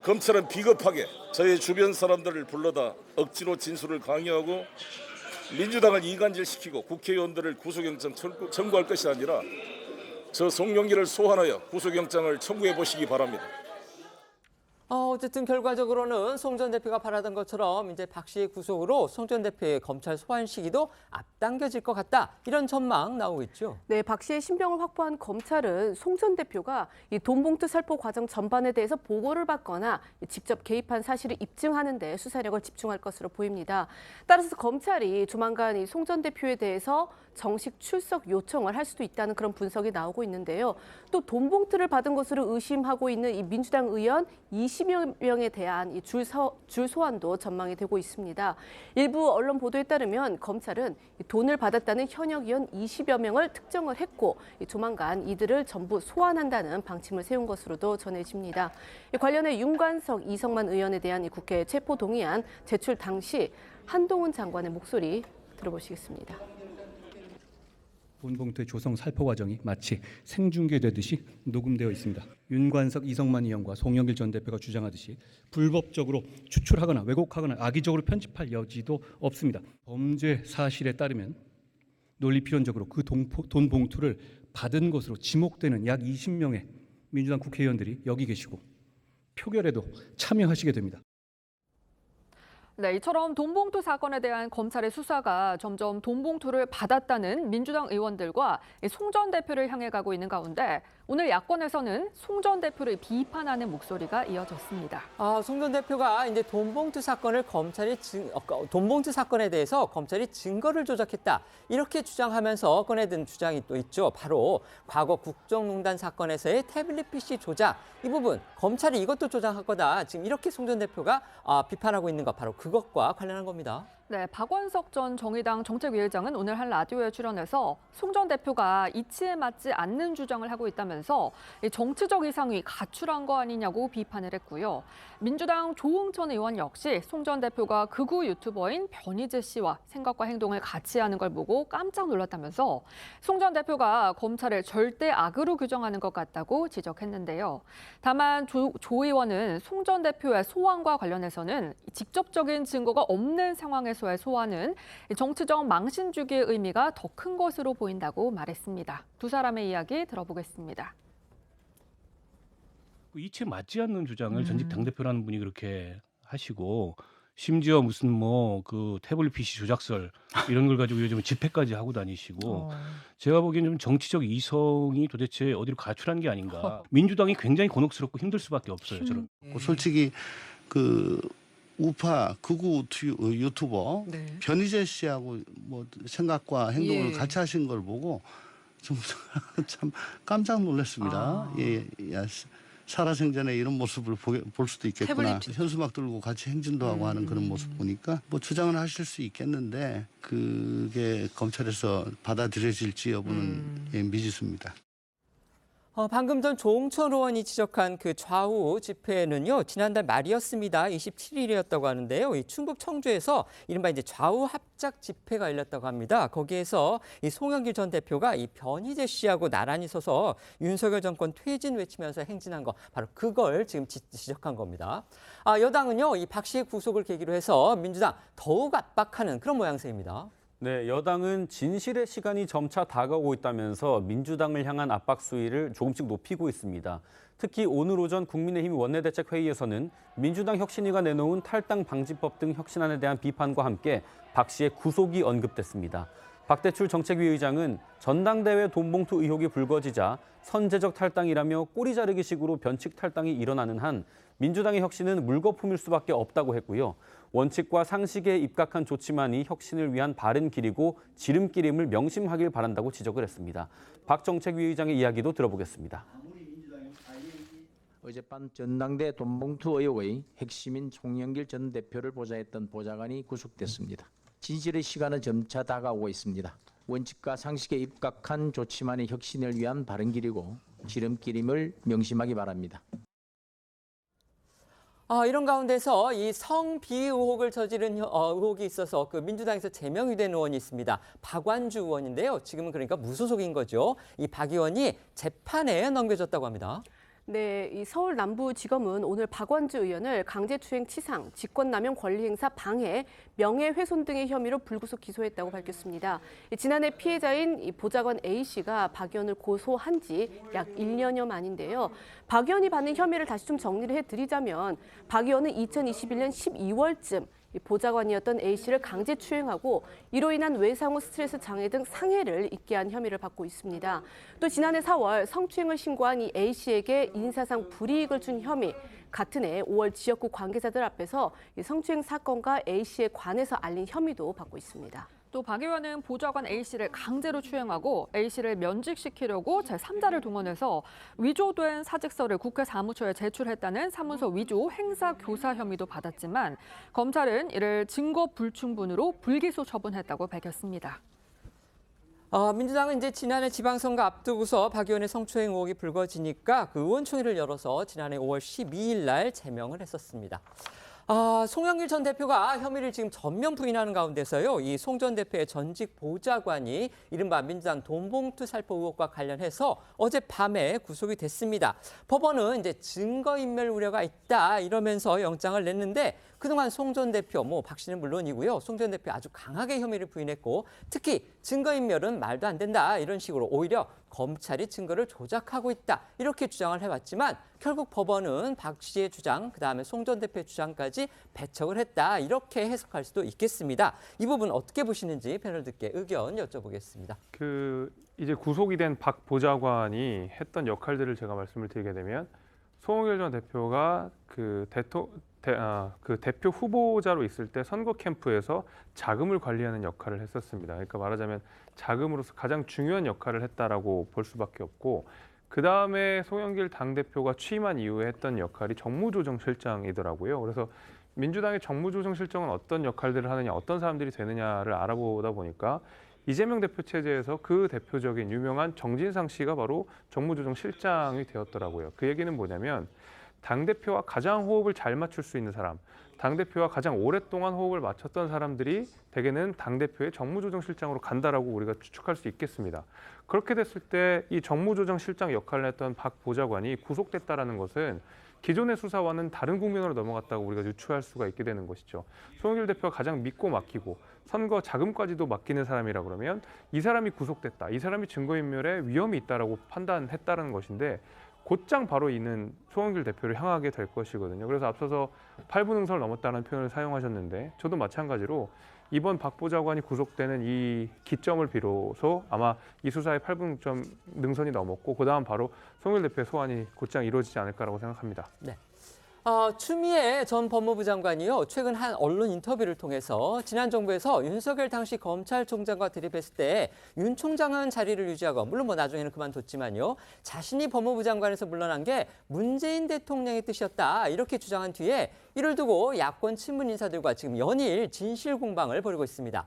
검찰은 비겁하게 저의 주변 사람들을 불러다 억지로 진술을 강요하고 민주당을 이간질시키고 국회의원들을 구속영장 청구할 것이 아니라 저 송영길을 소환하여 구속영장을 청구해 보시기 바랍니다. 어쨌든 결과적으로는 송 전 대표가 바라던 것처럼 이제 박 씨의 구속으로 송 전 대표의 검찰 소환 시기도 앞당겨질 것 같다. 이런 전망 나오고 있죠. 네, 박 씨의 신병을 확보한 검찰은 송 전 대표가 이 돈봉투 살포 과정 전반에 대해서 보고를 받거나 직접 개입한 사실을 입증하는 데 수사력을 집중할 것으로 보입니다. 따라서 검찰이 조만간 이 송 전 대표에 대해서 정식 출석 요청을 할 수도 있다는 그런 분석이 나오고 있는데요. 또 돈봉투를 받은 것으로 의심하고 있는 이 민주당 의원 20여 명에 대한 이 줄 소환도 전망이 되고 있습니다. 일부 언론 보도에 따르면 검찰은 돈을 받았다는 현역 의원 20여 명을 특정을 했고 조만간 이들을 전부 소환한다는 방침을 세운 것으로도 전해집니다. 관련해 윤관석, 이성만 의원에 대한 국회 체포동의안 제출 당시 한동훈 장관의 목소리 들어보시겠습니다. 돈봉투의 조성 살포 과정이 마치 생중계되듯이 녹음되어 있습니다. 윤관석, 이성만 의원과 송영길 전 대표가 주장하듯이 불법적으로 추출하거나 왜곡하거나 악의적으로 편집할 여지도 없습니다. 범죄 사실에 따르면 논리필연적으로 그 돈봉투를 받은 것으로 지목되는 약 20명의 민주당 국회의원들이 여기 계시고 표결에도 참여하시게 됩니다. 네, 이처럼 돈봉투 사건에 대한 검찰의 수사가 점점 돈봉투를 받았다는 민주당 의원들과 송 전 대표를 향해 가고 있는 가운데 오늘 야권에서는 송 전 대표를 비판하는 목소리가 이어졌습니다. 송 전 대표가 이제 돈봉투 사건에 대해서 검찰이 증거를 조작했다 이렇게 주장하면서 꺼내든 주장이 또 있죠. 바로 과거 국정농단 사건에서의 태블릿 PC 조작 이 부분 검찰이 이것도 조작할 거다. 지금 이렇게 송 전 대표가 비판하고 있는 것 바로 그것과 관련한 겁니다. 네, 박원석 전 정의당 정책위의장은 오늘 한 라디오에 출연해서 송 전 대표가 이치에 맞지 않는 주장을 하고 있다면서 정치적 이상이 가출한 거 아니냐고 비판을 했고요. 민주당 조응천 의원 역시 송 전 대표가 극우 유튜버인 변희재 씨와 생각과 행동을 같이 하는 걸 보고 깜짝 놀랐다면서 송 전 대표가 검찰을 절대 악으로 규정하는 것 같다고 지적했는데요. 다만 조 의원은 송 전 대표의 소환과 관련해서는 직접적인 증거가 없는 상황에서의 소환은 정치적 망신 주기의 의미가 더 큰 것으로 보인다고 말했습니다. 두 사람의 이야기 들어보겠습니다. 이치에 맞지 않는 주장을 전직 당대표라는 분이 그렇게 하시고 심지어 무슨 뭐 그 태블릿 PC 조작설 이런 걸 가지고 요즘 집회까지 하고 다니시고 제가 보기엔 좀 정치적 이성이 도대체 어디로 가출한 게 아닌가. 민주당이 굉장히 곤혹스럽고 힘들 수밖에 없어요. 저는. 솔직히 그 우파 극우 유튜버 변희재 씨하고 뭐 생각과 행동을 같이 하신 걸 보고 좀 참 깜짝 놀랐습니다. 살아생전에 이런 모습을 볼 수도 있겠구나. 현수막 들고 같이 행진도 하고 하는 그런 모습 보니까 뭐 주장을 하실 수 있겠는데 그게 검찰에서 받아들여질지 여부는 미지수입니다. 방금 전 조응천 의원이 지적한 그 좌우 집회는요, 지난달 말이었습니다. 27일이었다고 하는데요. 이 충북 청주에서 이른바 이제 좌우 합작 집회가 열렸다고 합니다. 거기에서 이 송영길 전 대표가 이 변희재 씨하고 나란히 서서 윤석열 정권 퇴진 외치면서 행진한 거, 바로 그걸 지금 지적한 겁니다. 여당은요, 이 박 씨의 구속을 계기로 해서 민주당 더욱 압박하는 그런 모양새입니다. 네, 여당은 진실의 시간이 점차 다가오고 있다면서 민주당을 향한 압박 수위를 조금씩 높이고 있습니다. 특히 오늘 오전 국민의힘 원내대책회의에서는 민주당 혁신위가 내놓은 탈당 방지법 등 혁신안에 대한 비판과 함께 박 씨의 구속이 언급됐습니다. 박대출 정책위 의장은 전당대회 돈봉투 의혹이 불거지자 선제적 탈당이라며 꼬리 자르기식으로 변칙 탈당이 일어나는 한 민주당의 혁신은 물거품일 수밖에 없다고 했고요. 원칙과 상식에 입각한 조치만이 혁신을 위한 바른 길이고 지름길임을 명심하길 바란다고 지적을 했습니다. 박 정책위 의장의 이야기도 들어보겠습니다. 어젯밤 전당대 돈봉투 의혹의 핵심인 송영길 전 대표를 보좌했던 보좌관이 구속됐습니다. 진실의 시간은 점차 다가오고 있습니다. 원칙과 상식에 입각한 조치만이 혁신을 위한 바른 길이고 지름길임을 명심하기 바랍니다. 이런 가운데서 이 성비위 의혹을 저지른 의혹이 있어서 그 민주당에서 제명이 된 의원이 있습니다. 박완주 의원인데요. 지금은 그러니까 무소속인 거죠. 이 박 의원이 재판에 넘겨졌다고 합니다. 네, 이 서울 남부지검은 오늘 박완주 의원을 강제추행 치상, 직권남용 권리행사 방해, 명예훼손 등의 혐의로 불구속 기소했다고 밝혔습니다. 지난해 피해자인 이 보좌관 A씨가 박 의원을 고소한 지 약 1년여 만인데요. 박 의원이 받는 혐의를 다시 좀 정리를 해드리자면 박 의원은 2021년 12월쯤 보좌관이었던 A씨를 강제추행하고 이로 인한 외상후 스트레스 장애 등 상해를 입게 한 혐의를 받고 있습니다. 또 지난해 4월 성추행을 신고한 이 A씨에게 인사상 불이익을 준 혐의, 같은 해 5월 지역구 관계자들 앞에서 성추행 사건과 A씨에 관해서 알린 혐의도 받고 있습니다. 또 박 의원은 보좌관 A씨를 강제로 추행하고 A씨를 면직시키려고 제3자를 동원해서 위조된 사직서를 국회 사무처에 제출했다는 사문서 위조 행사 교사 혐의도 받았지만 검찰은 이를 증거 불충분으로 불기소 처분했다고 밝혔습니다. 민주당은 이제 지난해 지방선거 앞두고서 박 의원의 성추행 의혹이 불거지니까 그 의원총회를 열어서 지난해 5월 12일 날 제명을 했었습니다. 송영길 전 대표가 혐의를 지금 전면 부인하는 가운데서요. 이 송 전 대표의 전직 보좌관이 이른바 민주당 돈봉투 살포 의혹과 관련해서 어젯밤에 구속이 됐습니다. 법원은 이제 증거인멸 우려가 있다 이러면서 영장을 냈는데 그동안 송 전 대표, 박 씨는 물론이고요. 송 전 대표 아주 강하게 혐의를 부인했고 특히 증거인멸은 말도 안 된다 이런 식으로 오히려 검찰이 증거를 조작하고 있다 이렇게 주장을 해왔지만 결국 법원은 박 씨의 주장, 그다음에 송 전 대표의 주장까지 배척을 했다 이렇게 해석할 수도 있겠습니다. 이 부분 어떻게 보시는지 패널들께 의견 여쭤보겠습니다. 이제 구속이 된 박 보좌관이 했던 역할들을 제가 말씀을 드리게 되면 송영길 전 대표가 그 대표 후보자로 있을 때 선거 캠프에서 자금을 관리하는 역할을 했었습니다. 그러니까 말하자면 자금으로서 가장 중요한 역할을 했다라고 볼 수밖에 없고, 그 다음에 송영길 당대표가 취임한 이후에 했던 역할이 정무조정실장이더라고요. 그래서 민주당의 정무조정실장은 어떤 역할들을 하느냐, 어떤 사람들이 되느냐를 알아보다 보니까 이재명 대표 체제에서 그 대표적인 유명한 정진상 씨가 바로 정무조정실장이 되었더라고요. 그 얘기는 뭐냐면 당대표와 가장 호흡을 잘 맞출 수 있는 사람, 당대표와 가장 오랫동안 호흡을 맞췄던 사람들이 대개는 당대표의 정무조정실장으로 간다라고 우리가 추측할 수 있겠습니다. 그렇게 됐을 때 이 정무조정실장 역할을 했던 박 보좌관이 구속됐다라는 것은 기존의 수사와는 다른 국면으로 넘어갔다고 우리가 유추할 수가 있게 되는 것이죠. 송영길 대표가 가장 믿고 맡기고 선거 자금까지도 맡기는 사람이라 그러면 이 사람이 구속됐다, 이 사람이 증거인멸에 위험이 있다라고 판단했다는 것인데 곧장 바로 이는 송영길 대표를 향하게 될 것이거든요. 그래서 앞서서 8분 응선을 넘었다는 표현을 사용하셨는데 저도 마찬가지로 이번 박 보좌관이 구속되는 이 기점을 비로소 아마 이 수사의 8분 능선이 넘었고 그다음 바로 송영길 대표의 소환이 곧장 이루어지지 않을까라고 생각합니다. 네. 추미애 전 법무부 장관이요, 최근 한 언론 인터뷰를 통해서 지난 정부에서 윤석열 당시 검찰총장과 대립했을 때 윤 총장은 자리를 유지하고 물론 나중에는 그만뒀지만요, 자신이 법무부 장관에서 물러난 게 문재인 대통령의 뜻이었다 이렇게 주장한 뒤에 이를 두고 야권 친문 인사들과 지금 연일 진실 공방을 벌이고 있습니다.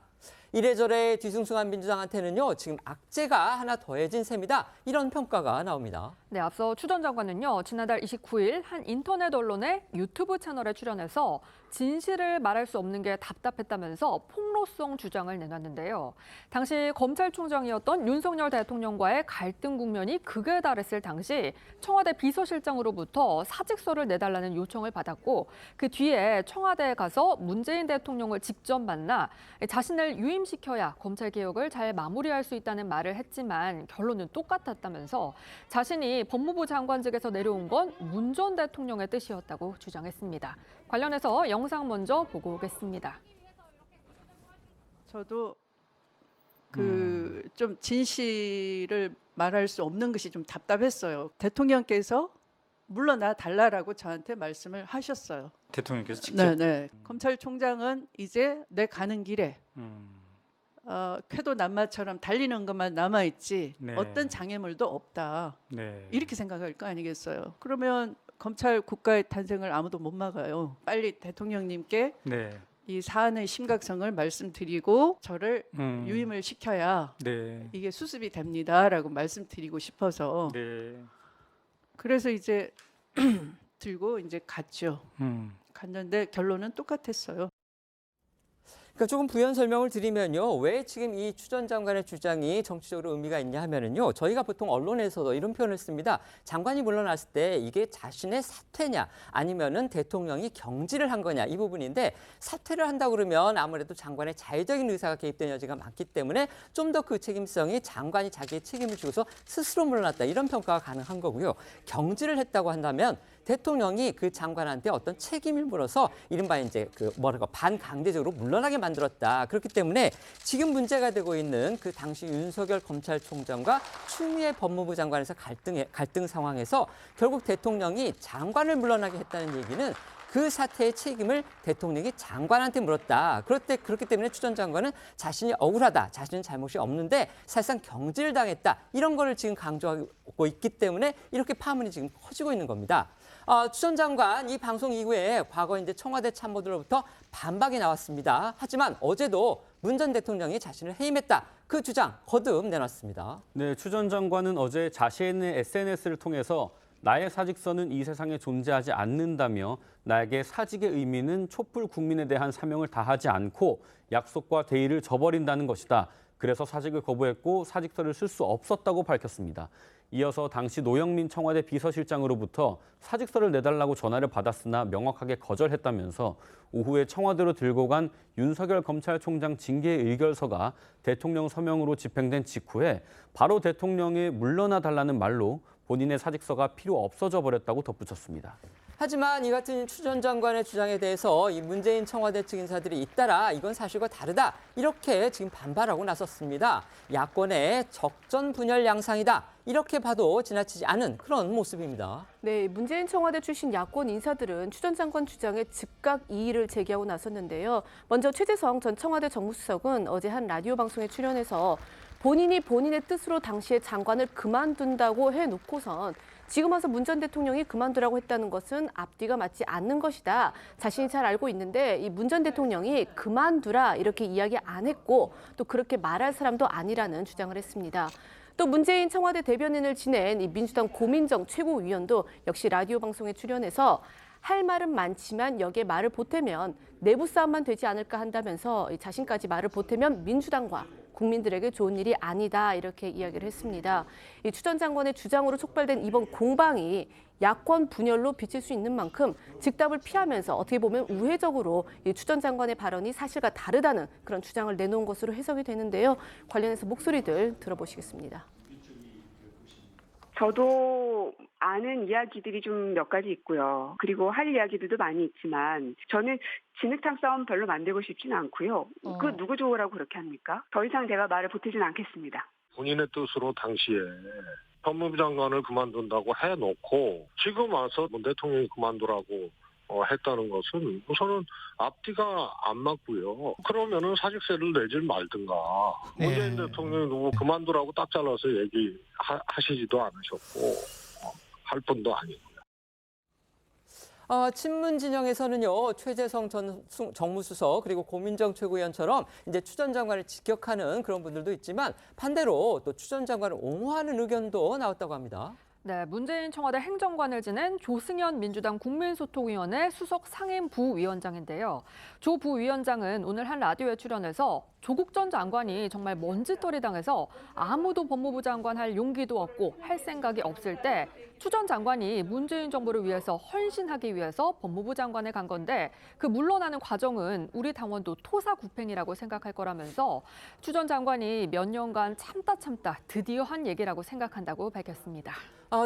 이래저래 뒤숭숭한 민주당한테는요, 지금 악재가 하나 더해진 셈이다 이런 평가가 나옵니다. 네, 앞서 추 전 장관은요, 지난달 29일 한 인터넷 언론의 유튜브 채널에 출연해서 진실을 말할 수 없는 게 답답했다면서 폭로성 주장을 내놨는데요. 당시 검찰총장이었던 윤석열 대통령과의 갈등 국면이 극에 달했을 당시 청와대 비서실장으로부터 사직서를 내달라는 요청을 받았고 그 뒤에 청와대에 가서 문재인 대통령을 직접 만나 자신을 유임시켜야 검찰개혁을 잘 마무리할 수 있다는 말을 했지만 결론은 똑같았다면서 자신이 법무부 장관직에서 내려온 건 문 전 대통령의 뜻이었다고 주장했습니다. 관련해서 영상 먼저 보고 오겠습니다. 저도 좀 진실을 말할 수 없는 것이 좀 답답했어요. 대통령께서 물러나 달라라고 저한테 말씀을 하셨어요. 대통령께서 직접? 네. 검찰총장은 이제 내 가는 길에 쾌도 남마처럼 달리는 것만 남아있지 네. 어떤 장애물도 없다. 네. 이렇게 생각할 거 아니겠어요. 그러면 검찰 국가의 탄생을 아무도 못 막아요. 빨리 대통령님께 네. 이 사안의 심각성을 말씀드리고 저를 유임을 시켜야 네. 이게 수습이 됩니다라고 말씀드리고 싶어서 네. 그래서 이제 들고 이제 갔죠. 갔는데 결론은 똑같았어요. 그러니까 조금 부연 설명을 드리면요, 왜 지금 이 추 전 장관의 주장이 정치적으로 의미가 있냐 하면은요, 저희가 보통 언론에서도 이런 표현을 씁니다. 장관이 물러났을 때 이게 자신의 사퇴냐 아니면은 대통령이 경질을 한 거냐 이 부분인데, 사퇴를 한다 그러면 아무래도 장관의 자의적인 의사가 개입된 여지가 많기 때문에 좀 더 그 책임성이 장관이 자기의 책임을 지고서 스스로 물러났다 이런 평가가 가능한 거고요. 경질을 했다고 한다면 대통령이 그 장관한테 어떤 책임을 물어서 이른바 이제 반강제적으로 물러나게 만들었다. 그렇기 때문에 지금 문제가 되고 있는 그 당시 윤석열 검찰총장과 추미애 법무부 장관에서 갈등 상황에서 결국 대통령이 장관을 물러나게 했다는 얘기는 그 사태의 책임을 대통령이 장관한테 물었다. 그렇기 때문에 추 전 장관은 자신이 억울하다, 자신은 잘못이 없는데 사실상 경질당했다. 이런 거를 지금 강조하고 있기 때문에 이렇게 파문이 지금 커지고 있는 겁니다. 추 전 장관 이 방송 이후에 과거 이제 청와대 참모들로부터 반박이 나왔습니다. 하지만 어제도 문 전 대통령이 자신을 해임했다. 그 주장 거듭 내놨습니다. 네, 추 전 장관은 어제 자신의 SNS를 통해서 나의 사직서는 이 세상에 존재하지 않는다며 나에게 사직의 의미는 촛불 국민에 대한 사명을 다하지 않고 약속과 대의를 저버린다는 것이다. 그래서 사직을 거부했고 사직서를 쓸 수 없었다고 밝혔습니다. 이어서 당시 노영민 청와대 비서실장으로부터 사직서를 내달라고 전화를 받았으나 명확하게 거절했다면서 오후에 청와대로 들고 간 윤석열 검찰총장 징계 의결서가 대통령 서명으로 집행된 직후에 바로 대통령이 물러나 달라는 말로 본인의 사직서가 필요 없어져 버렸다고 덧붙였습니다. 하지만 이 같은 추 전 장관의 주장에 대해서 이 문재인 청와대 측 인사들이 잇따라 이건 사실과 다르다 이렇게 지금 반발하고 나섰습니다. 야권의 적전 분열 양상이다 이렇게 봐도 지나치지 않은 그런 모습입니다. 네, 문재인 청와대 출신 야권 인사들은 추 전 장관 주장에 즉각 이의를 제기하고 나섰는데요. 먼저 최재성 전 청와대 정무수석은 어제 한 라디오 방송에 출연해서 본인이 본인의 뜻으로 당시에 장관을 그만둔다고 해놓고선 지금 와서 문 전 대통령이 그만두라고 했다는 것은 앞뒤가 맞지 않는 것이다. 자신이 잘 알고 있는데 이 문 전 대통령이 그만두라 이렇게 이야기 안 했고 또 그렇게 말할 사람도 아니라는 주장을 했습니다. 또 문재인 청와대 대변인을 지낸 이 민주당 고민정 최고위원도 역시 라디오 방송에 출연해서 할 말은 많지만 여기에 말을 보태면 내부 싸움만 되지 않을까 한다면서 자신까지 말을 보태면 민주당과 국민들에게 좋은 일이 아니다 이렇게 이야기를 했습니다. 이 추 전 장관의 주장으로 촉발된 이번 공방이 야권 분열로 비칠 수 있는 만큼 즉답을 피하면서 어떻게 보면 우회적으로 이 추 전 장관의 발언이 사실과 다르다는 그런 주장을 내놓은 것으로 해석이 되는데요. 관련해서 목소리들 들어보시겠습니다. 저도 아는 이야기들이 좀 몇 가지 있고요. 그리고 할 이야기들도 많이 있지만 저는 진흙탕 싸움 별로 만들고 싶지는 않고요. 그 누구 좋으라고 그렇게 합니까? 더 이상 제가 말을 보태지는 않겠습니다. 본인의 뜻으로 당시에 법무부 장관을 그만둔다고 해놓고 지금 와서 문 대통령이 그만두라고 했다는 것은 우선은 앞뒤가 안 맞고요. 그러면은 사직서를 내질 말든가. 문재인 대통령이 누구 그만두라고 딱 잘라서 얘기하시지도 않으셨고 할 분도 아니고요. 친문 진영에서는요 최재성 전 정무수석 그리고 고민정 최고위원처럼 이제 추 전 장관을 직격하는 그런 분들도 있지만 반대로 또 추 전 장관을 옹호하는 의견도 나왔다고 합니다. 네, 문재인 청와대 행정관을 지낸 조승연 민주당 국민소통위원회 수석 상임부위원장인데요. 조 부위원장은 오늘 한 라디오에 출연해서 조국 전 장관이 정말 먼지털이 당해서 아무도 법무부 장관 할 용기도 없고 할 생각이 없을 때 추 전 장관이 문재인 정부를 위해서 헌신하기 위해서 법무부 장관에 간 건데 그 물러나는 과정은 우리 당원도 토사구팽이라고 생각할 거라면서 추 전 장관이 몇 년간 참다 드디어 한 얘기라고 생각한다고 밝혔습니다.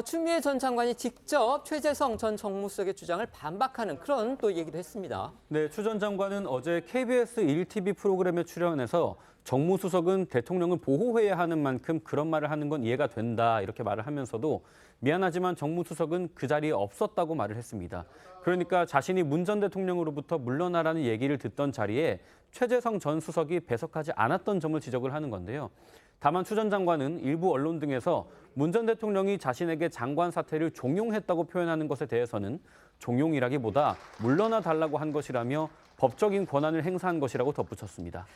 추미애 전 장관이 직접 최재성 전 정무수석의 주장을 반박하는 그런 또 얘기도 했습니다. 네, 추 전 장관은 어제 KBS 1TV 프로그램에 출연해서 정무수석은 대통령을 보호해야 하는 만큼 그런 말을 하는 건 이해가 된다 이렇게 말을 하면서도 미안하지만 정무수석은 그 자리에 없었다고 말을 했습니다. 그러니까 자신이 문 전 대통령으로부터 물러나라는 얘기를 듣던 자리에 최재성 전 수석이 배석하지 않았던 점을 지적을 하는 건데요. 다만 추 전 장관은 일부 언론 등에서 문 전 대통령이 자신에게 장관 사퇴를 종용했다고 표현하는 것에 대해서는 종용이라기보다 물러나 달라고 한 것이라며 법적인 권한을 행사한 것이라고 덧붙였습니다.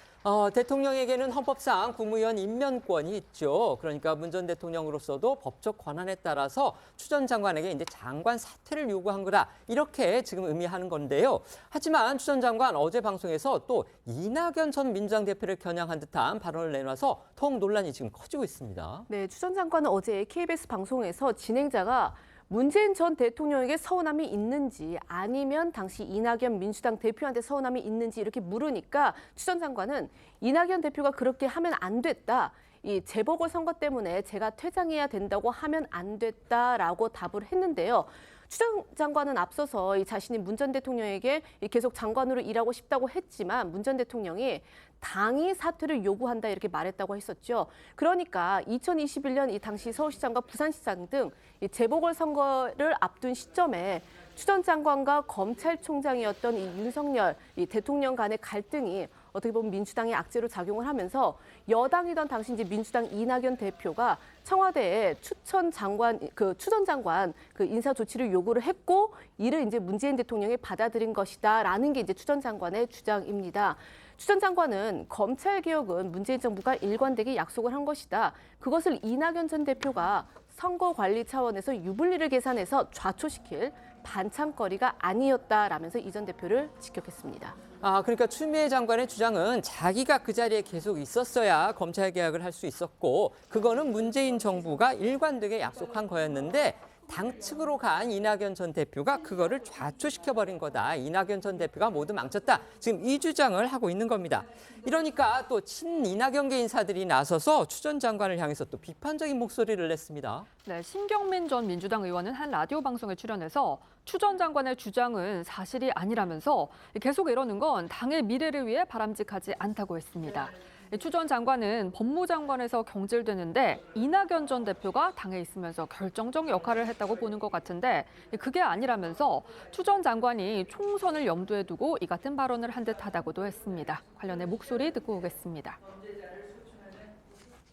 대통령에게는 헌법상 국무위원 임명권이 있죠. 그러니까 문 전 대통령으로서도 법적 권한에 따라서 추 전 장관에게 이제 장관 사퇴를 요구한 거다. 이렇게 지금 의미하는 건데요. 하지만 추 전 장관 어제 방송에서 또 이낙연 전 민주당 대표를 겨냥한 듯한 발언을 내놔서 더욱 논란이 지금 커지고 있습니다. 네, 추 전 장관은 어제 KBS 방송에서 진행자가 문재인 전 대통령에게 서운함이 있는지 아니면 당시 이낙연 민주당 대표한테 서운함이 있는지 이렇게 물으니까 추 전 장관은 이낙연 대표가 그렇게 하면 안 됐다. 이 재보궐선거 때문에 제가 퇴장해야 된다고 하면 안 됐다라고 답을 했는데요. 추 전 장관은 앞서서 자신이 문 전 대통령에게 계속 장관으로 일하고 싶다고 했지만 문 전 대통령이 당이 사퇴를 요구한다 이렇게 말했다고 했었죠. 그러니까 2021년 이 당시 서울시장과 부산시장 등 재보궐선거를 앞둔 시점에 추 전 장관과 검찰총장이었던 이 윤석열 대통령 간의 갈등이 어떻게 보면 민주당의 악재로 작용을 하면서 여당이던 당시 이제 민주당 이낙연 대표가 청와대에 추 전 장관 인사 조치를 요구를 했고 이를 이제 문재인 대통령이 받아들인 것이다라는 게 이제 추 전 장관의 주장입니다. 추 전 장관은 검찰 개혁은 문재인 정부가 일관되게 약속을 한 것이다. 그것을 이낙연 전 대표가 선거 관리 차원에서 유불리를 계산해서 좌초시킬 반찬거리가 아니었다라면서 이 전 대표를 직격했습니다. 그러니까 추미애 장관의 주장은 자기가 그 자리에 계속 있었어야 검찰 개혁을 할 수 있었고 그거는 문재인 정부가 일관되게 약속한 거였는데 당 측으로 간 이낙연 전 대표가 그거를 좌초시켜버린 거다. 이낙연 전 대표가 모두 망쳤다. 지금 이 주장을 하고 있는 겁니다. 이러니까 또 친이낙연계 인사들이 나서서 추 전 장관을 향해서 또 비판적인 목소리를 냈습니다. 네, 신경민 전 민주당 의원은 한 라디오 방송에 출연해서 추 전 장관의 주장은 사실이 아니라면서 계속 이러는 건 당의 미래를 위해 바람직하지 않다고 했습니다. 추 전 장관은 법무장관에서 경질되는데 이낙연 전 대표가 당에 있으면서 결정적 역할을 했다고 보는 것 같은데 그게 아니라면서 추 전 장관이 총선을 염두에 두고 이 같은 발언을 한 듯하다고도 했습니다. 관련해 목소리 듣고 오겠습니다.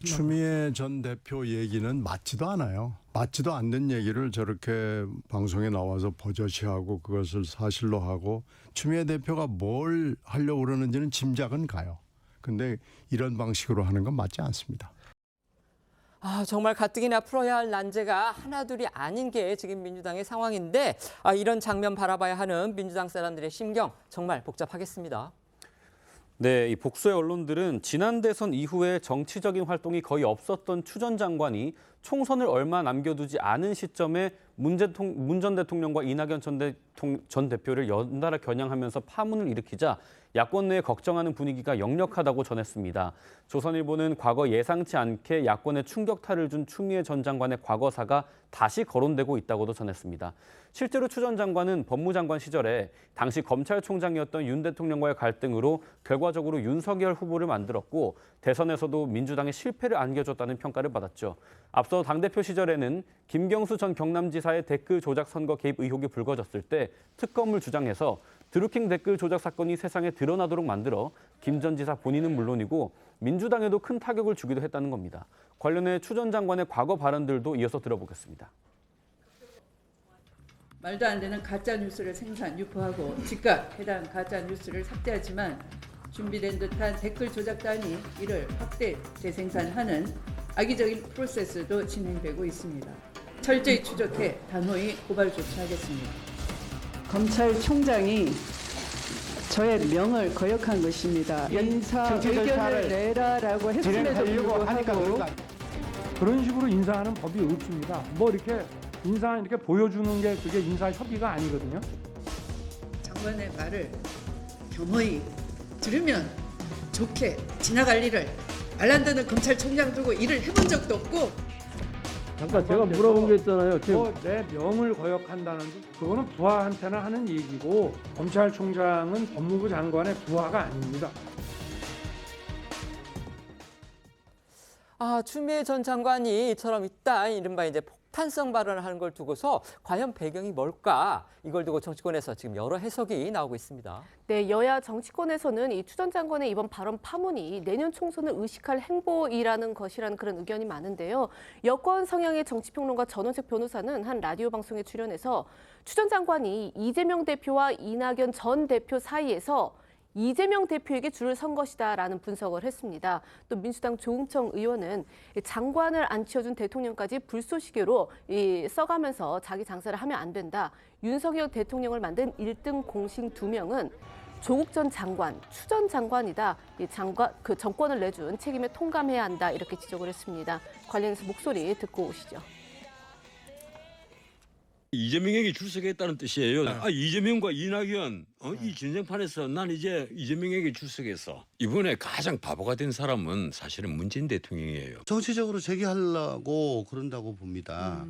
추미애 전 대표 얘기는 맞지도 않아요. 맞지도 않는 얘기를 저렇게 방송에 나와서 버젓이하고 그것을 사실로 하고 추미애 대표가 뭘 하려고 그러는지는 짐작은 가요. 근데 이런 방식으로 하는 건 맞지 않습니다. 정말 가뜩이나 풀어야 할 난제가 하나둘이 아닌 게 지금 민주당의 상황인데 이런 장면 바라봐야 하는 민주당 사람들의 심경 정말 복잡하겠습니다. 네, 이 복수의 언론들은 지난 대선 이후에 정치적인 활동이 거의 없었던 추 전 장관이 총선을 얼마 남겨두지 않은 시점에 문 전 대통령과 이낙연 전 대표를 연달아 겨냥하면서 파문을 일으키자 야권 내에 걱정하는 분위기가 역력하다고 전했습니다. 조선일보는 과거 예상치 않게 야권에 충격타를 준 추미애 전 장관의 과거사가 다시 거론되고 있다고도 전했습니다. 실제로 추 전 장관은 법무장관 시절에 당시 검찰총장이었던 윤 대통령과의 갈등으로 결과적으로 윤석열 후보를 만들었고 대선에서도 민주당에 실패를 안겨줬다는 평가를 받았죠. 앞서 당대표 시절에는 김경수 전 경남지사의 댓글 조작 선거 개입 의혹이 불거졌을 때 특검을 주장해서 드루킹 댓글 조작 사건이 세상에 드러나도록 만들어 김 전 지사 본인은 물론이고 민주당에도 큰 타격을 주기도 했다는 겁니다. 관련해 추 전 장관의 과거 발언들도 이어서 들어보겠습니다. 말도 안 되는 가짜 뉴스를 생산, 유포하고 즉각 해당 가짜 뉴스를 삭제하지만 준비된 듯한 댓글 조작단이 이를 확대 재생산하는 악의적인 프로세스도 진행되고 있습니다. 철저히 추적해 단호히 고발 조치하겠습니다. 검찰총장이 저의 명을 거역한 것입니다. 인사 의견을 내라라고 했음에도 불구하고 그런 식으로 인사하는 법이 없습니다. 뭐 이렇게 인사 이렇게 보여주는 게 그게 인사 협의가 아니거든요. 장관의 말을 겸허히 들으면 좋게 지나갈 일을 말 안 듣는 검찰총장 두고 일을 해본 적도 없고. 잠깐 제가 물어본 게 있잖아요. 지금 내 명을 거역한다는 그거는 부하한테나 하는 얘기고 검찰총장은 법무부 장관의 부하가 아닙니다. 추미애 전 장관이 이처럼 이따 이른바 이제 폭탄성 발언을 하는 걸 두고서 과연 배경이 뭘까? 이걸 두고 정치권에서 지금 여러 해석이 나오고 있습니다. 네, 여야 정치권에서는 이 추 전 장관의 이번 발언 파문이 내년 총선을 의식할 행보이라는 것이라는 그런 의견이 많은데요. 여권 성향의 정치평론가 전원책 변호사는 한 라디오 방송에 출연해서 추 전 장관이 이재명 대표와 이낙연 전 대표 사이에서 이재명 대표에게 줄을 선 것이다라는 분석을 했습니다. 또 민주당 조응청 의원은 장관을 안 치워준 대통령까지 불쏘시개로 써가면서 자기 장사를 하면 안 된다. 윤석열 대통령을 만든 1등 공신 2명은 조국 전 장관, 추 전 장관이다. 그 정권을 내준 책임에 통감해야 한다. 이렇게 지적을 했습니다. 관련해서 목소리 듣고 오시죠. 이재명에게 출석했다는 뜻이에요. 이재명과 이낙연 이 전쟁판에서 난 이제 이재명에게 출석했어. 이번에 가장 바보가 된 사람은 사실은 문재인 대통령이에요. 정치적으로 제기하려고 그런다고 봅니다.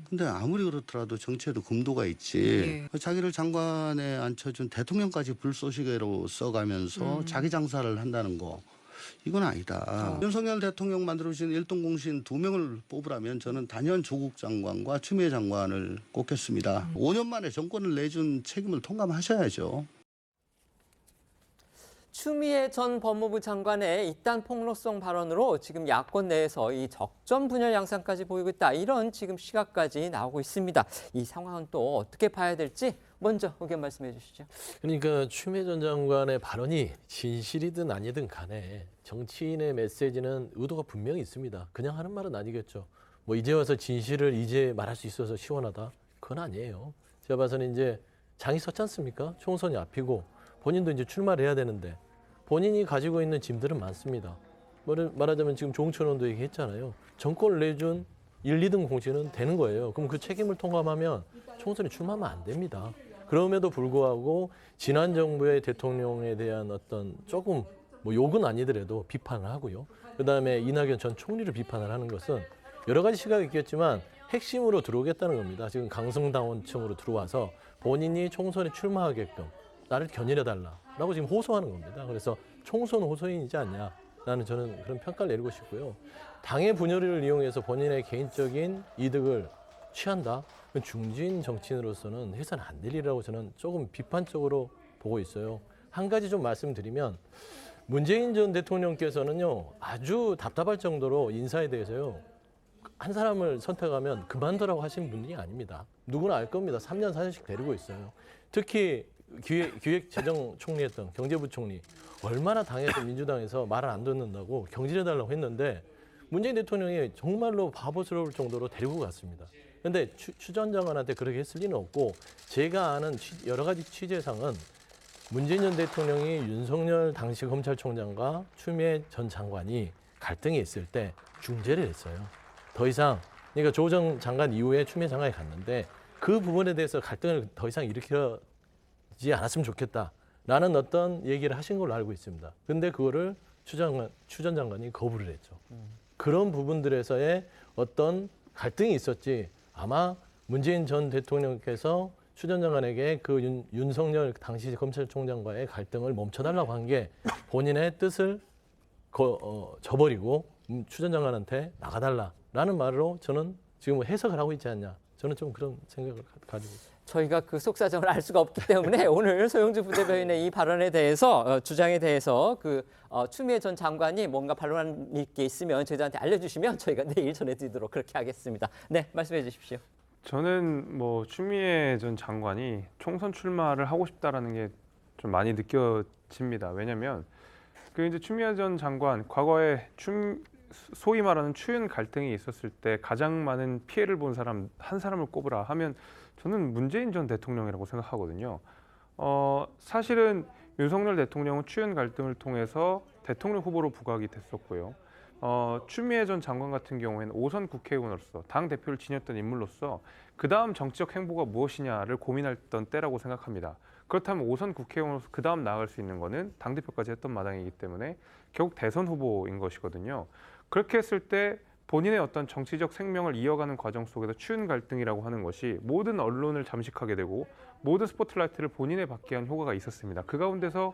근데 아무리 그렇더라도 정치에도 금도가 있지. 자기를 장관에 앉혀준 대통령까지 불쏘시개로 써가면서 자기 장사를 한다는 거. 이건 아니다. 윤석열 대통령 만들어주신 1등 공신 2명을 뽑으라면 저는 단연 조국 장관과 추미애 장관을 꼽겠습니다. 5년 만에 정권을 내준 책임을 통감하셔야죠. 추미애 전 법무부 장관의 이딴 폭로성 발언으로 지금 야권 내에서 이 적전 분열 양상까지 보이고 있다. 이런 지금 시각까지 나오고 있습니다. 이 상황은 또 어떻게 봐야 될지 먼저 의견 말씀해 주시죠. 그러니까 추미애 전 장관의 발언이 진실이든 아니든 간에 정치인의 메시지는 의도가 분명히 있습니다. 그냥 하는 말은 아니겠죠. 뭐 이제 와서 진실을 이제 말할 수 있어서 시원하다? 그건 아니에요. 제가 봐서는 이제 장이 섰지 않습니까? 총선이 앞이고 본인도 이제 출마를 해야 되는데 본인이 가지고 있는 짐들은 많습니다. 말하자면 지금 조홍천 의원도 얘기했잖아요. 정권을 내준 1, 2등 공신은 되는 거예요. 그럼 그 책임을 통감하면 총선에 출마하면 안 됩니다. 그럼에도 불구하고 지난 정부의 대통령에 대한 어떤 조금 뭐 욕은 아니더라도 비판을 하고요. 그다음에 이낙연 전 총리를 비판을 하는 것은 여러 가지 시각이 있겠지만 핵심으로 들어오겠다는 겁니다. 지금 강성당원층으로 들어와서 본인이 총선에 출마하게끔 나를 겨냥해달라라고 지금 호소하는 겁니다. 그래서 총선 호소인이지 않냐라는 저는 그런 평가를 내리고 싶고요. 당의 분열을 이용해서 본인의 개인적인 이득을 취한다? 중진 정치인으로서는 해서는 안 될 일이라고 저는 조금 비판적으로 보고 있어요. 한 가지 좀 말씀드리면 문재인 전 대통령께서는요 아주 답답할 정도로 인사에 대해서요 한 사람을 선택하면 그만두라고 하신 분이 아닙니다. 누구나 알 겁니다. 3년 4년씩 데리고 있어요. 특히 기획재정총리했던 경제부총리 얼마나 당에서 민주당에서 말을 안 듣는다고 경질해달라고 했는데 문재인 대통령이 정말로 바보스러울 정도로 데리고 갔습니다. 그런데 추 전 장관한테 그렇게 했을 리는 없고 제가 아는 여러 가지 취재상은 문재인 전 대통령이 윤석열 당시 검찰총장과 추미애 전 장관이 갈등이 있을 때 중재를 했어요. 더 이상 그러니까 조정 장관 이후에 추미애 장관이 갔는데 그 부분에 대해서 갈등을 더 이상 일으키지 않았으면 좋겠다라는 어떤 얘기를 하신 걸로 알고 있습니다. 근데 그거를 추 전 장관이 거부를 했죠. 그런 부분들에서의 어떤 갈등이 있었지 아마 문재인 전 대통령께서 추 전 장관에게 그 윤석열 당시 검찰총장과의 갈등을 멈춰달라고 한 게 본인의 뜻을 저버리고 추 전 장관한테 나가달라라는 말로 저는 지금 해석을 하고 있지 않냐. 저는 좀 그런 생각을 가지고 있습니다. 저희가 그 속사정을 알 수가 없기 때문에 오늘 소영주 부대변인의 이 발언에 대해서 주장에 대해서 추미애 전 장관이 뭔가 반론할 게 있으면 저희한테 알려주시면 저희가 내일 전해드리도록 그렇게 하겠습니다. 네, 말씀해 주십시오. 저는 뭐 추미애 전 장관이 총선 출마를 하고 싶다라는 게 좀 많이 느껴집니다. 왜냐하면 그 이제 추미애 전 장관 과거에 소위 말하는 추윤 갈등이 있었을 때 가장 많은 피해를 본 사람 한 사람을 꼽으라 하면 저는 문재인 전 대통령이라고 생각하거든요. 사실은 윤석열 대통령은 추윤 갈등을 통해서 대통령 후보로 부각이 됐었고요. 추미애 전 장관 같은 경우에는 5선 국회의원으로서 당 대표를 지녔던 인물로서 그 다음 정치적 행보가 무엇이냐를 고민했던 때라고 생각합니다. 그렇다면 5선 국회의원으로서 그 다음 나아갈 수 있는 거는 당 대표까지 했던 마당이기 때문에 결국 대선 후보인 것이거든요. 그렇게 했을 때 본인의 어떤 정치적 생명을 이어가는 과정 속에서 추윤 갈등이라고 하는 것이 모든 언론을 잠식하게 되고 모든 스포트라이트를 본인에 받게 한 효과가 있었습니다. 그 가운데서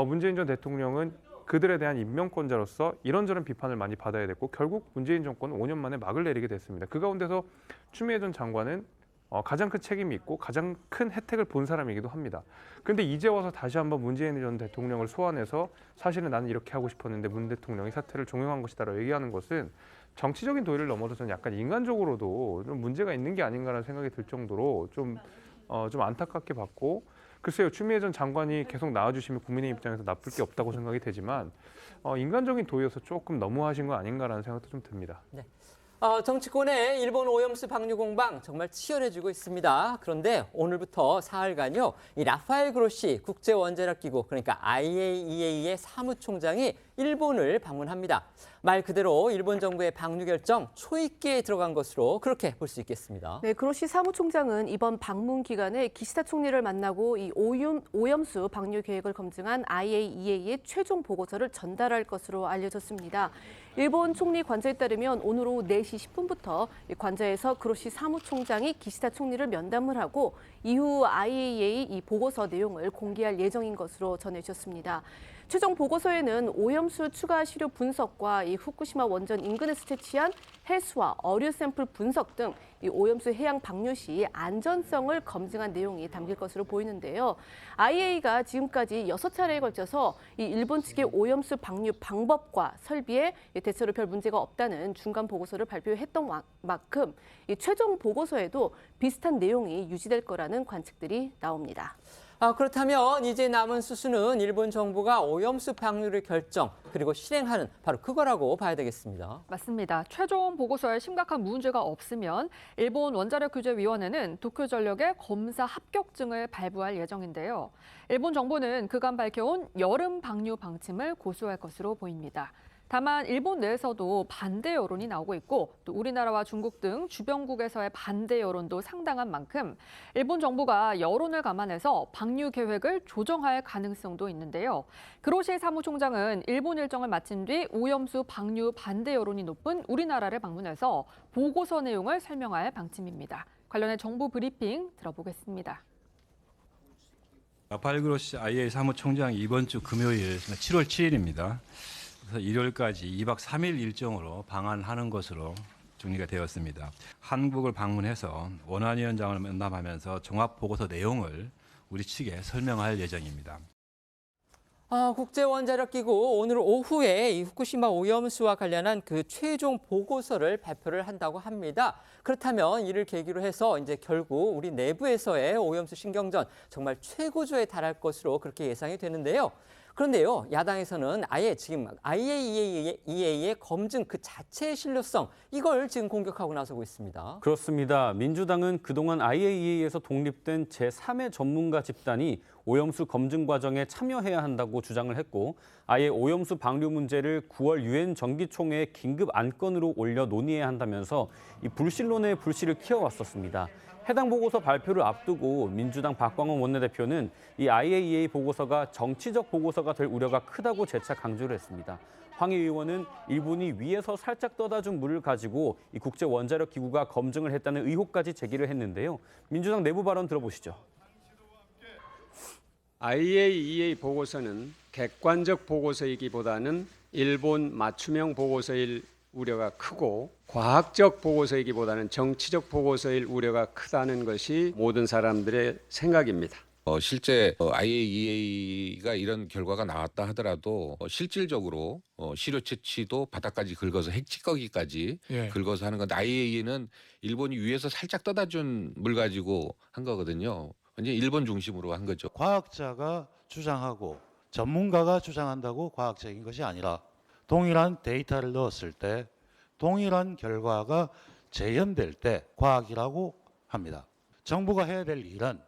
문재인 전 대통령은 그들에 대한 임명권자로서 이런저런 비판을 많이 받아야 됐고 결국 문재인 정권은 5년 만에 막을 내리게 됐습니다. 그 가운데서 추미애 전 장관은 가장 큰 책임이 있고 가장 큰 혜택을 본 사람이기도 합니다. 그런데 이제 와서 다시 한번 문재인 전 대통령을 소환해서 사실은 나는 이렇게 하고 싶었는데 문 대통령이 사퇴를 종용한 것이다라고 얘기하는 것은 정치적인 도의를 넘어서 저는 약간 인간적으로도 좀 문제가 있는 게 아닌가라는 생각이 들 정도로 좀 안타깝게 봤고 글쎄요. 추미애 전 장관이 계속 나와주시면 국민의 입장에서 나쁠 게 없다고 생각이 되지만 인간적인 도의여서 조금 너무하신 거 아닌가라는 생각도 좀 듭니다. 네. 정치권의 일본 오염수 방류 공방 정말 치열해지고 있습니다. 그런데 오늘부터 사흘간요, 이 라파엘 그로시 국제원자력기구 그러니까 IAEA의 사무총장이 일본을 방문합니다. 말 그대로 일본 정부의 방류 결정 초입기에 들어간 것으로 그렇게 볼 수 있겠습니다. 네, 그로시 사무총장은 이번 방문 기간에 기시다 총리를 만나고 이 오염수 방류 계획을 검증한 IAEA의 최종 보고서를 전달할 것으로 알려졌습니다. 일본 총리 관저에 따르면 오늘 오후 4시 10분부터 관저에서 그로시 사무총장이 기시다 총리를 면담을 하고 이후 IAEA 이 보고서 내용을 공개할 예정인 것으로 전해졌습니다. 최종 보고서에는 오염수 추가 시료 분석과 이 후쿠시마 원전 인근에서 채취한 해수와 어류 샘플 분석 등 이 오염수 해양 방류 시 안전성을 검증한 내용이 담길 것으로 보이는데요. IAEA가 지금까지 6차례에 걸쳐서 이 일본 측의 오염수 방류 방법과 설비에 대체로 별 문제가 없다는 중간 보고서를 발표했던 만큼 이 최종 보고서에도 비슷한 내용이 유지될 거라는 관측들이 나옵니다. 그렇다면 이제 남은 수순은 일본 정부가 오염수 방류를 결정 그리고 실행하는 바로 그거라고 봐야 되겠습니다. 맞습니다. 최종 보고서에 심각한 문제가 없으면 일본 원자력규제위원회는 도쿄전력의 검사 합격증을 발부할 예정인데요. 일본 정부는 그간 밝혀온 여름 방류 방침을 고수할 것으로 보입니다. 다만 일본 내에서도 반대 여론이 나오고 있고 또 우리나라와 중국 등 주변국에서의 반대 여론도 상당한 만큼 일본 정부가 여론을 감안해서 방류 계획을 조정할 가능성도 있는데요. 그로시 사무총장은 일본 일정을 마친 뒤 오염수 방류 반대 여론이 높은 우리나라를 방문해서 보고서 내용을 설명할 방침입니다. 관련해 정부 브리핑 들어보겠습니다. 라파엘 그로시 IAEA 사무총장이 이번 주 금요일 7월 7일입니다. 그래서 일요일까지 2박 3일 일정으로 방한하는 것으로 정리가 되었습니다. 한국을 방문해서 원안위원장을 면담하면서 종합보고서 내용을 우리 측에 설명할 예정입니다. 국제원자력기구 오늘 오후에 이 후쿠시마 오염수와 관련한 그 최종 보고서를 발표를 한다고 합니다. 그렇다면 이를 계기로 해서 이제 결국 우리 내부에서의 오염수 신경전 정말 최고조에 달할 것으로 그렇게 예상이 되는데요. 그런데요, 야당에서는 아예 지금 IAEA의 검증 그 자체의 신뢰성 이걸 지금 공격하고 나서고 있습니다. 그렇습니다. 민주당은 그동안 IAEA에서 독립된 제3의 전문가 집단이 오염수 검증 과정에 참여해야 한다고 주장을 했고 아예 오염수 방류 문제를 9월 유엔 정기총회에 긴급 안건으로 올려 논의해야 한다면서 이 불신론의 불씨를 키워왔었습니다. 해당 보고서 발표를 앞두고 민주당 박광원 원내대표는 이 IAEA 보고서가 정치적 보고서가 될 우려가 크다고 재차 강조를 했습니다. 황희 의원은 일본이 위에서 살짝 떠다 준 물을 가지고 이 국제원자력기구가 검증을 했다는 의혹까지 제기를 했는데요. 민주당 내부 발언 들어보시죠. IAEA 보고서는 객관적 보고서이기보다는 일본 맞춤형 보고서일 우려가 크고 과학적 보고서이기보다는 정치적 보고서일 우려가 크다는 것이 모든 사람들의 생각입니다. 실제 IAEA가 이런 결과가 나왔다 하더라도 실질적으로 시료 채취도 바닥까지 긁어서 핵 찌꺼기까지 긁어서 하는 건데 IAEA는 일본이 위에서 살짝 떠다 준 물 가지고 한 거거든요. 완전 일본 중심으로 한 거죠. 과학자가 주장하고 전문가가 주장한다고 과학적인 것이 아니라 동일한 데이터를 넣었을 때 동일한 결과가 재현될 때 과학이라고 합니다. 정부가 해야 될 일은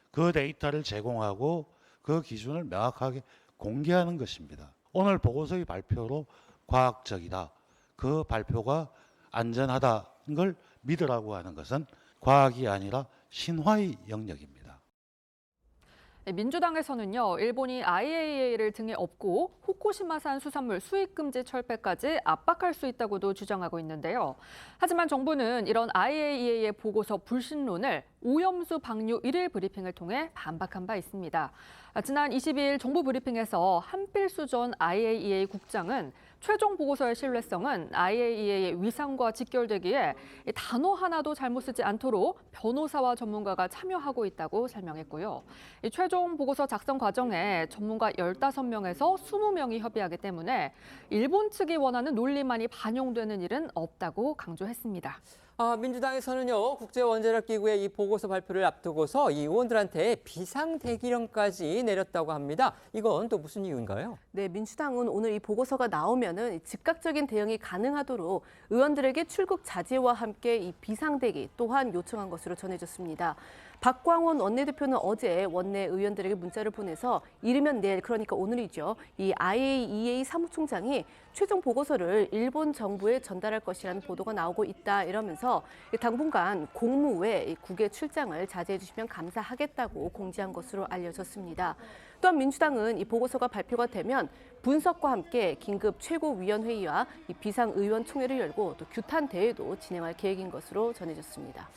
그 데이터를 제공하고 그 기준을 명확하게 공개하는 것입니다. 오늘 보고서의 발표로 과학적이다, 그 발표가 안전하다는 걸 믿으라고 하는 것은 과학이 아니라 신화의 영역입니다. 민주당에서는요, 일본이 IAEA를 등에 업고 후쿠시마산 수산물 수입 금지 철폐까지 압박할 수 있다고도 주장하고 있는데요. 하지만 정부는 이런 IAEA의 보고서 불신론을 오염수 방류 1일 브리핑을 통해 반박한 바 있습니다. 지난 22일 정부 브리핑에서 한필수 전 IAEA 국장은 최종 보고서의 신뢰성은 IAEA의 위상과 직결되기에 단어 하나도 잘못 쓰지 않도록 변호사와 전문가가 참여하고 있다고 설명했고요. 이 최종 보고서 작성 과정에 전문가 15명에서 20명이 협의하기 때문에 일본 측이 원하는 논리만이 반영되는 일은 없다고 강조했습니다. 민주당에서는요, 국제원자력기구의 이 보고서 발표를 앞두고서 이 의원들한테 비상대기령까지 내렸다고 합니다. 이건 또 무슨 이유인가요? 네, 민주당은 오늘 이 보고서가 나오면은 즉각적인 대응이 가능하도록 의원들에게 출국 자제와 함께 이 비상대기 또한 요청한 것으로 전해졌습니다. 박광원 원내대표는 어제 원내 의원들에게 문자를 보내서 이르면 내일, 그러니까 오늘이죠, 이 IAEA 사무총장이 최종 보고서를 일본 정부에 전달할 것이라는 보도가 나오고 있다 이러면서 당분간 공무 외 국외 출장을 자제해 주시면 감사하겠다고 공지한 것으로 알려졌습니다. 또한 민주당은 이 보고서가 발표가 되면 분석과 함께 긴급 최고위원회의와 이 비상의원총회를 열고 또 규탄 대회도 진행할 계획인 것으로 전해졌습니다.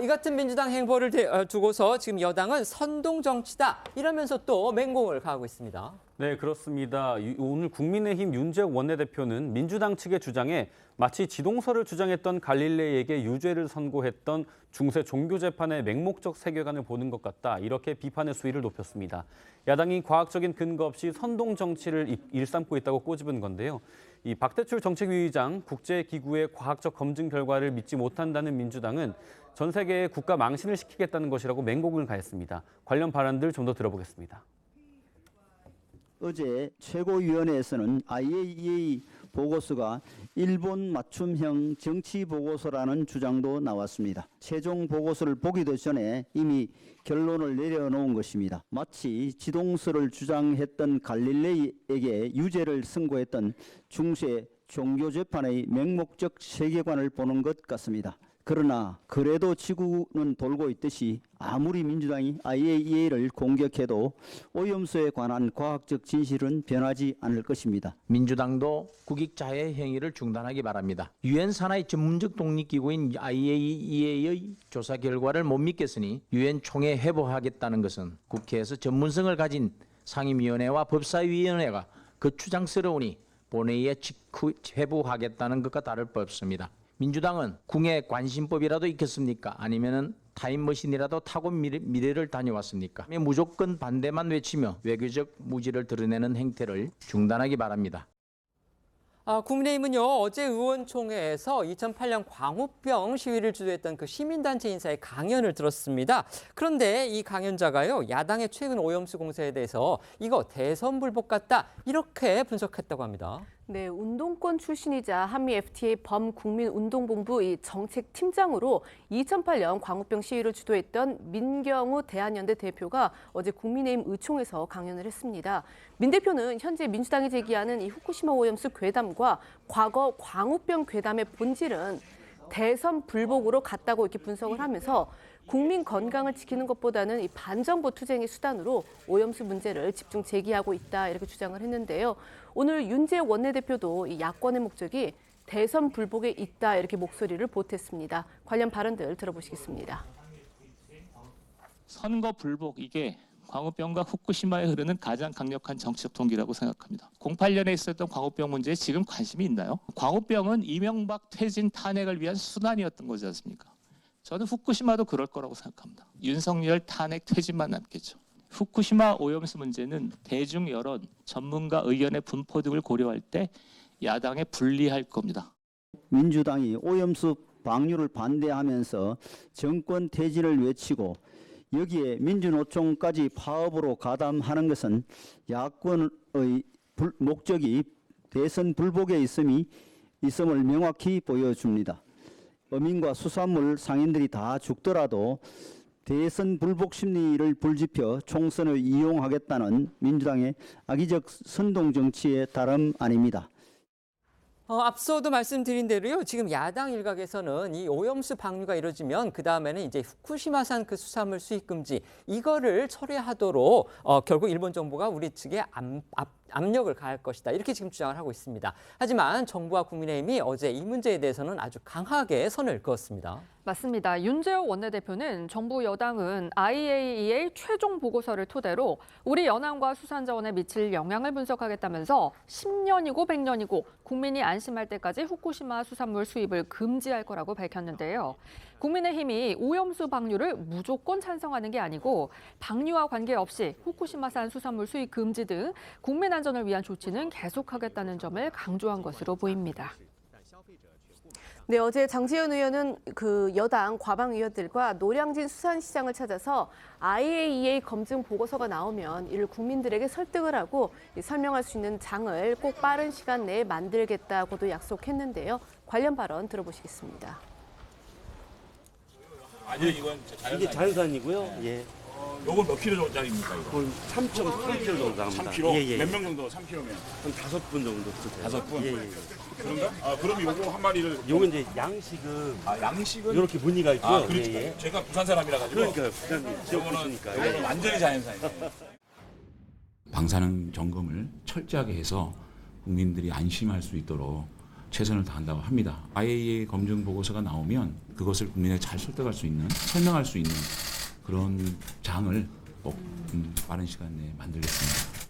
이 같은 민주당 행보를 두고서 지금 여당은 선동 정치다 이러면서 또 맹공을 가하고 있습니다. 네, 그렇습니다. 오늘 국민의힘 윤재욱 원내대표는 민주당 측의 주장에 마치 지동설을 주장했던 갈릴레이에게 유죄를 선고했던 중세 종교재판의 맹목적 세계관을 보는 것 같다. 이렇게 비판의 수위를 높였습니다. 야당이 과학적인 근거 없이 선동 정치를 일삼고 있다고 꼬집은 건데요. 이 박대출 정책위의장 국제기구의 과학적 검증 결과를 믿지 못한다는 민주당은 전 세계의 국가 망신을 시키겠다는 것이라고 맹공을 가했습니다. 관련 발언들 좀 더 들어보겠습니다. 어제 최고위원회에서는 IAEA 보고서가 일본 맞춤형 정치 보고서라는 주장도 나왔습니다. 최종 보고서를 보기도 전에 이미 결론을 내려놓은 것입니다. 마치 지동설을 주장했던 갈릴레이에게 유죄를 선고했던 중세 종교재판의 맹목적 세계관을 보는 것 같습니다. 그러나 그래도 지구는 돌고 있듯이 아무리 민주당이 IAEA를 공격해도 오염수에 관한 과학적 진실은 변하지 않을 것입니다. 민주당도 국익자해 행위를 중단하기 바랍니다. 유엔 산하의 전문적 독립기구인 IAEA의 조사 결과를 못 믿겠으니 유엔 총회 회부하겠다는 것은 국회에서 전문성을 가진 상임위원회와 법사위원회가 거추장스러우니 본회의에 직후 회부하겠다는 것과 다를 바 없습니다. 민주당은 궁예 관심법이라도 있겠습니까? 아니면은 타임머신이라도 타고 미래를 다녀왔습니까? 무조건 반대만 외치며 외교적 무지를 드러내는 행태를 중단하기 바랍니다. 국민의힘은요, 어제 의원총회에서 2008년 광우병 시위를 주도했던 그 시민단체 인사의 강연을 들었습니다. 그런데 이 강연자가요, 야당의 최근 오염수 공세에 대해서 이거 대선 불복 같다, 이렇게 분석했다고 합니다. 네, 운동권 출신이자 한미 FTA 범국민운동본부 이 정책팀장으로 2008년 광우병 시위를 주도했던 민경우 대한연대 대표가 어제 국민의힘 의총에서 강연을 했습니다. 민 대표는 현재 민주당이 제기하는 이 후쿠시마 오염수 괴담과 과거 광우병 괴담의 본질은 대선 불복으로 같다고 이렇게 분석을 하면서 국민 건강을 지키는 것보다는 이 반정부 투쟁의 수단으로 오염수 문제를 집중 제기하고 있다, 이렇게 주장을 했는데요. 오늘 윤재욱 원내대표도 이 야권의 목적이 대선 불복에 있다, 이렇게 목소리를 보탰습니다. 관련 발언들 들어보시겠습니다. 선거 불복, 이게 광우병과 후쿠시마에 흐르는 가장 강력한 정치적 동기라고 생각합니다. 08년에 있었던 광우병 문제에 지금 관심이 있나요? 광우병은 이명박 퇴진 탄핵을 위한 수단이었던 거지 않습니까? 저는 후쿠시마도 그럴 거라고 생각합니다. 윤석열 탄핵 퇴진만 남겠죠. 후쿠시마 오염수 문제는 대중 여론, 전문가 의견의 분포 등을 고려할 때 야당에 불리할 겁니다. 민주당이 오염수 방류를 반대하면서 정권 퇴진을 외치고 여기에 민주노총까지 파업으로 가담하는 것은 야권의 목적이 대선 불복에 있음을 명확히 보여줍니다. 어민과 수산물 상인들이 다 죽더라도 대선 불복 심리를 불지펴 총선을 이용하겠다는 민주당의 악의적 선동 정치의 다름 아닙니다. 앞서도 말씀드린 대로요, 지금 야당 일각에서는 이 오염수 방류가 이루어지면 그 다음에는 이제 후쿠시마산 그 수산물 수입 금지 이거를 철회하도록 결국 일본 정부가 우리 측에 압력을 가할 것이다, 이렇게 지금 주장을 하고 있습니다. 하지만 정부와 국민의힘이 어제 이 문제에 대해서는 아주 강하게 선을 그었습니다. 맞습니다. 윤재욱 원내대표는 정부 여당은 IAEA 최종 보고서를 토대로 우리 연안과 수산자원에 미칠 영향을 분석하겠다면서 10년이고 100년이고 국민이 안심할 때까지 후쿠시마 수산물 수입을 금지할 거라고 밝혔는데요. 국민의힘이 오염수 방류를 무조건 찬성하는 게 아니고 방류와 관계없이 후쿠시마산 수산물 수입 금지 등 국민 안전을 위한 조치는 계속하겠다는 점을 강조한 것으로 보입니다. 네, 어제 장제원 의원은 그 여당 과방 의원들과 노량진 수산시장을 찾아서 IAEA 검증 보고서가 나오면 이를 국민들에게 설득을 하고 설명할 수 있는 장을 꼭 빠른 시간 내에 만들겠다고도 약속했는데요. 관련 발언 들어보시겠습니다. 아니요, 이건 이게 자연산이고요. 예. 요건 몇 킬로짜리입니까, 이거? 3.3kg 정도 나갑니다. 3kg? 예, 예. 몇 명 정도 3kg면? 한 5분 정도 드세요. 5분? 예, 예. 그런가? 그럼 요거 한 마리를 요거 이제 양식은 양식은 이렇게 무늬가 있고요. 그렇죠. 예, 예. 제가 부산 사람이라 가지고. 그러니까요. 부산 지역이니까. 요거는 완전히 자연산이에요. 방사능 점검을 철저하게 해서 국민들이 안심할 수 있도록 최선을 다한다고 합니다. IAEA 검증 보고서가 나오면 그것을 국민에게 잘 설득할 수 있는, 설명할 수 있는 그런 장을 꼭 빠른 시간 내에 만들겠습니다.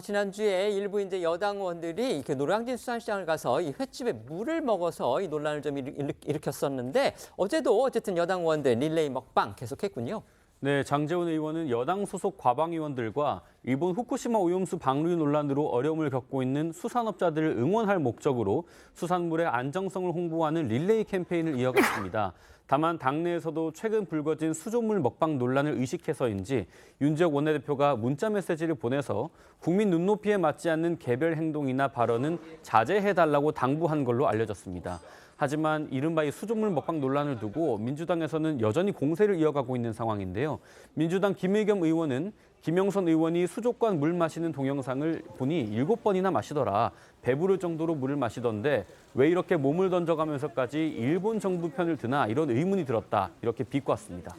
지난주에 일부 이제 여당 의원들이 이렇게 노량진 수산시장을 가서 이 횟집에 물을 먹어서 이 논란을 좀 일으켰었는데 어제도 어쨌든 여당 의원들 릴레이 먹방 계속했군요. 네, 장제원 의원은 여당 소속 과방 의원들과 일본 후쿠시마 오염수 방류 논란으로 어려움을 겪고 있는 수산업자들을 응원할 목적으로 수산물의 안정성을 홍보하는 릴레이 캠페인을 이어갔습니다. 다만 당내에서도 최근 불거진 수조물 먹방 논란을 의식해서인지 윤지혁 원내대표가 문자 메시지를 보내서 국민 눈높이에 맞지 않는 개별 행동이나 발언은 자제해달라고 당부한 걸로 알려졌습니다. 하지만 이른바 이 수조물 먹방 논란을 두고 민주당에서는 여전히 공세를 이어가고 있는 상황인데요. 민주당 김의겸 의원은 김영선 의원이 수족관 물 마시는 동영상을 보니 7번이나 마시더라. 배부를 정도로 물을 마시던데 왜 이렇게 몸을 던져가면서까지 일본 정부 편을 드나 이런 의문이 들었다. 이렇게 비꼬았습니다.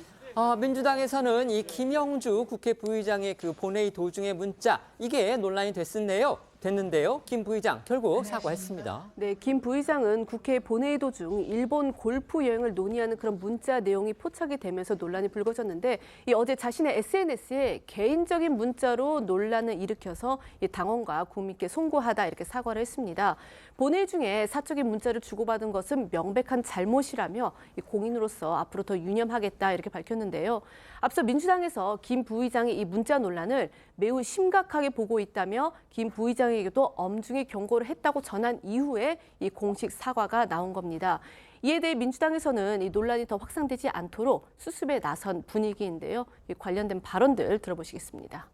민주당에서는 이 김영주 국회 부의장의 그 본회의 도중의 문자 이게 논란이 됐는데요. 김 부의장 결국 사과했습니다. 네, 김 부의장은 국회 본회의 도중 일본 골프 여행을 논의하는 그런 문자 내용이 포착이 되면서 논란이 불거졌는데 어제 자신의 SNS에 개인적인 문자로 논란을 일으켜서 당원과 국민께 송구하다 이렇게 사과를 했습니다. 본회의 중에 사적인 문자를 주고받은 것은 명백한 잘못이라며 공인으로서 앞으로 더 유념하겠다 이렇게 밝혔는데요. 앞서 민주당에서 김 부의장의 이 문자 논란을 매우 심각하게 보고 있다며 김 부의장에게도 엄중히 경고를 했다고 전한 이후에 이 공식 사과가 나온 겁니다. 이에 대해 민주당에서는 이 논란이 더 확산되지 않도록 수습에 나선 분위기인데요. 이 관련된 발언들 들어보시겠습니다.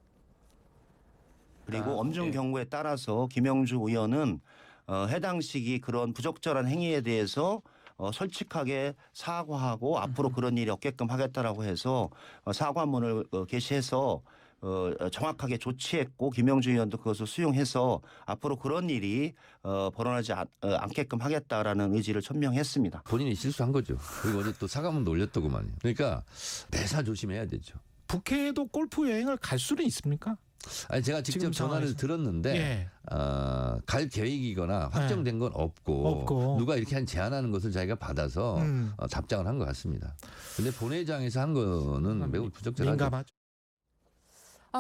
그리고 엄중 경고에 따라서 김영주 의원은 해당 시기 그런 부적절한 행위에 대해서 솔직하게 사과하고 앞으로 그런 일이 없게끔 하겠다라고 해서 사과문을 게시해서 정확하게 조치했고 김영주 의원도 그것을 수용해서 앞으로 그런 일이 벌어나지 않게끔 하겠다라는 의지를 천명했습니다. 본인이 실수한 거죠. 그리고 어제 또 사과문도 올렸더구만요. 그러니까 매사 조심해야 되죠. 국회에도 골프 여행을 갈 수는 있습니까? 아니 제가 직접 전화를 들었는데 갈 계획이거나 확정된 건 없고 누가 이렇게 제안하는 것을 자기가 받아서 답장을 한 것 같습니다. 근데 본회의장에서 한 거는 매우 부적절하죠. 민감하죠.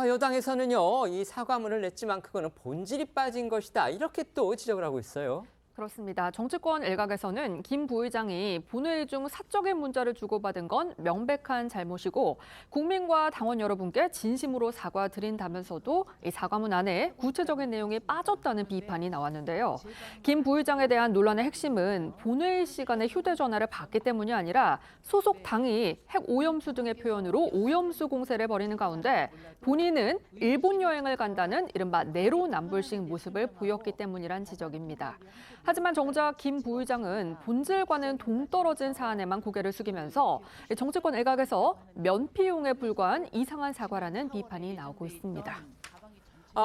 여당에서는요, 이 사과문을 냈지만 그거는 본질이 빠진 것이다. 이렇게 또 지적을 하고 있어요. 그렇습니다. 정치권 일각에서는 김 부의장이 본회의 중 사적인 문자를 주고받은 건 명백한 잘못이고 국민과 당원 여러분께 진심으로 사과드린다면서도 이 사과문 안에 구체적인 내용이 빠졌다는 비판이 나왔는데요. 김 부의장에 대한 논란의 핵심은 본회의 시간에 휴대전화를 받기 때문이 아니라 소속 당이 핵 오염수 등의 표현으로 오염수 공세를 벌이는 가운데 본인은 일본 여행을 간다는 이른바 내로남불식 모습을 보였기 때문이란 지적입니다. 하지만 정작 김 부의장은 본질과는 동떨어진 사안에만 고개를 숙이면서 정치권 일각에서 면피용에 불과한 이상한 사과라는 비판이 나오고 있습니다.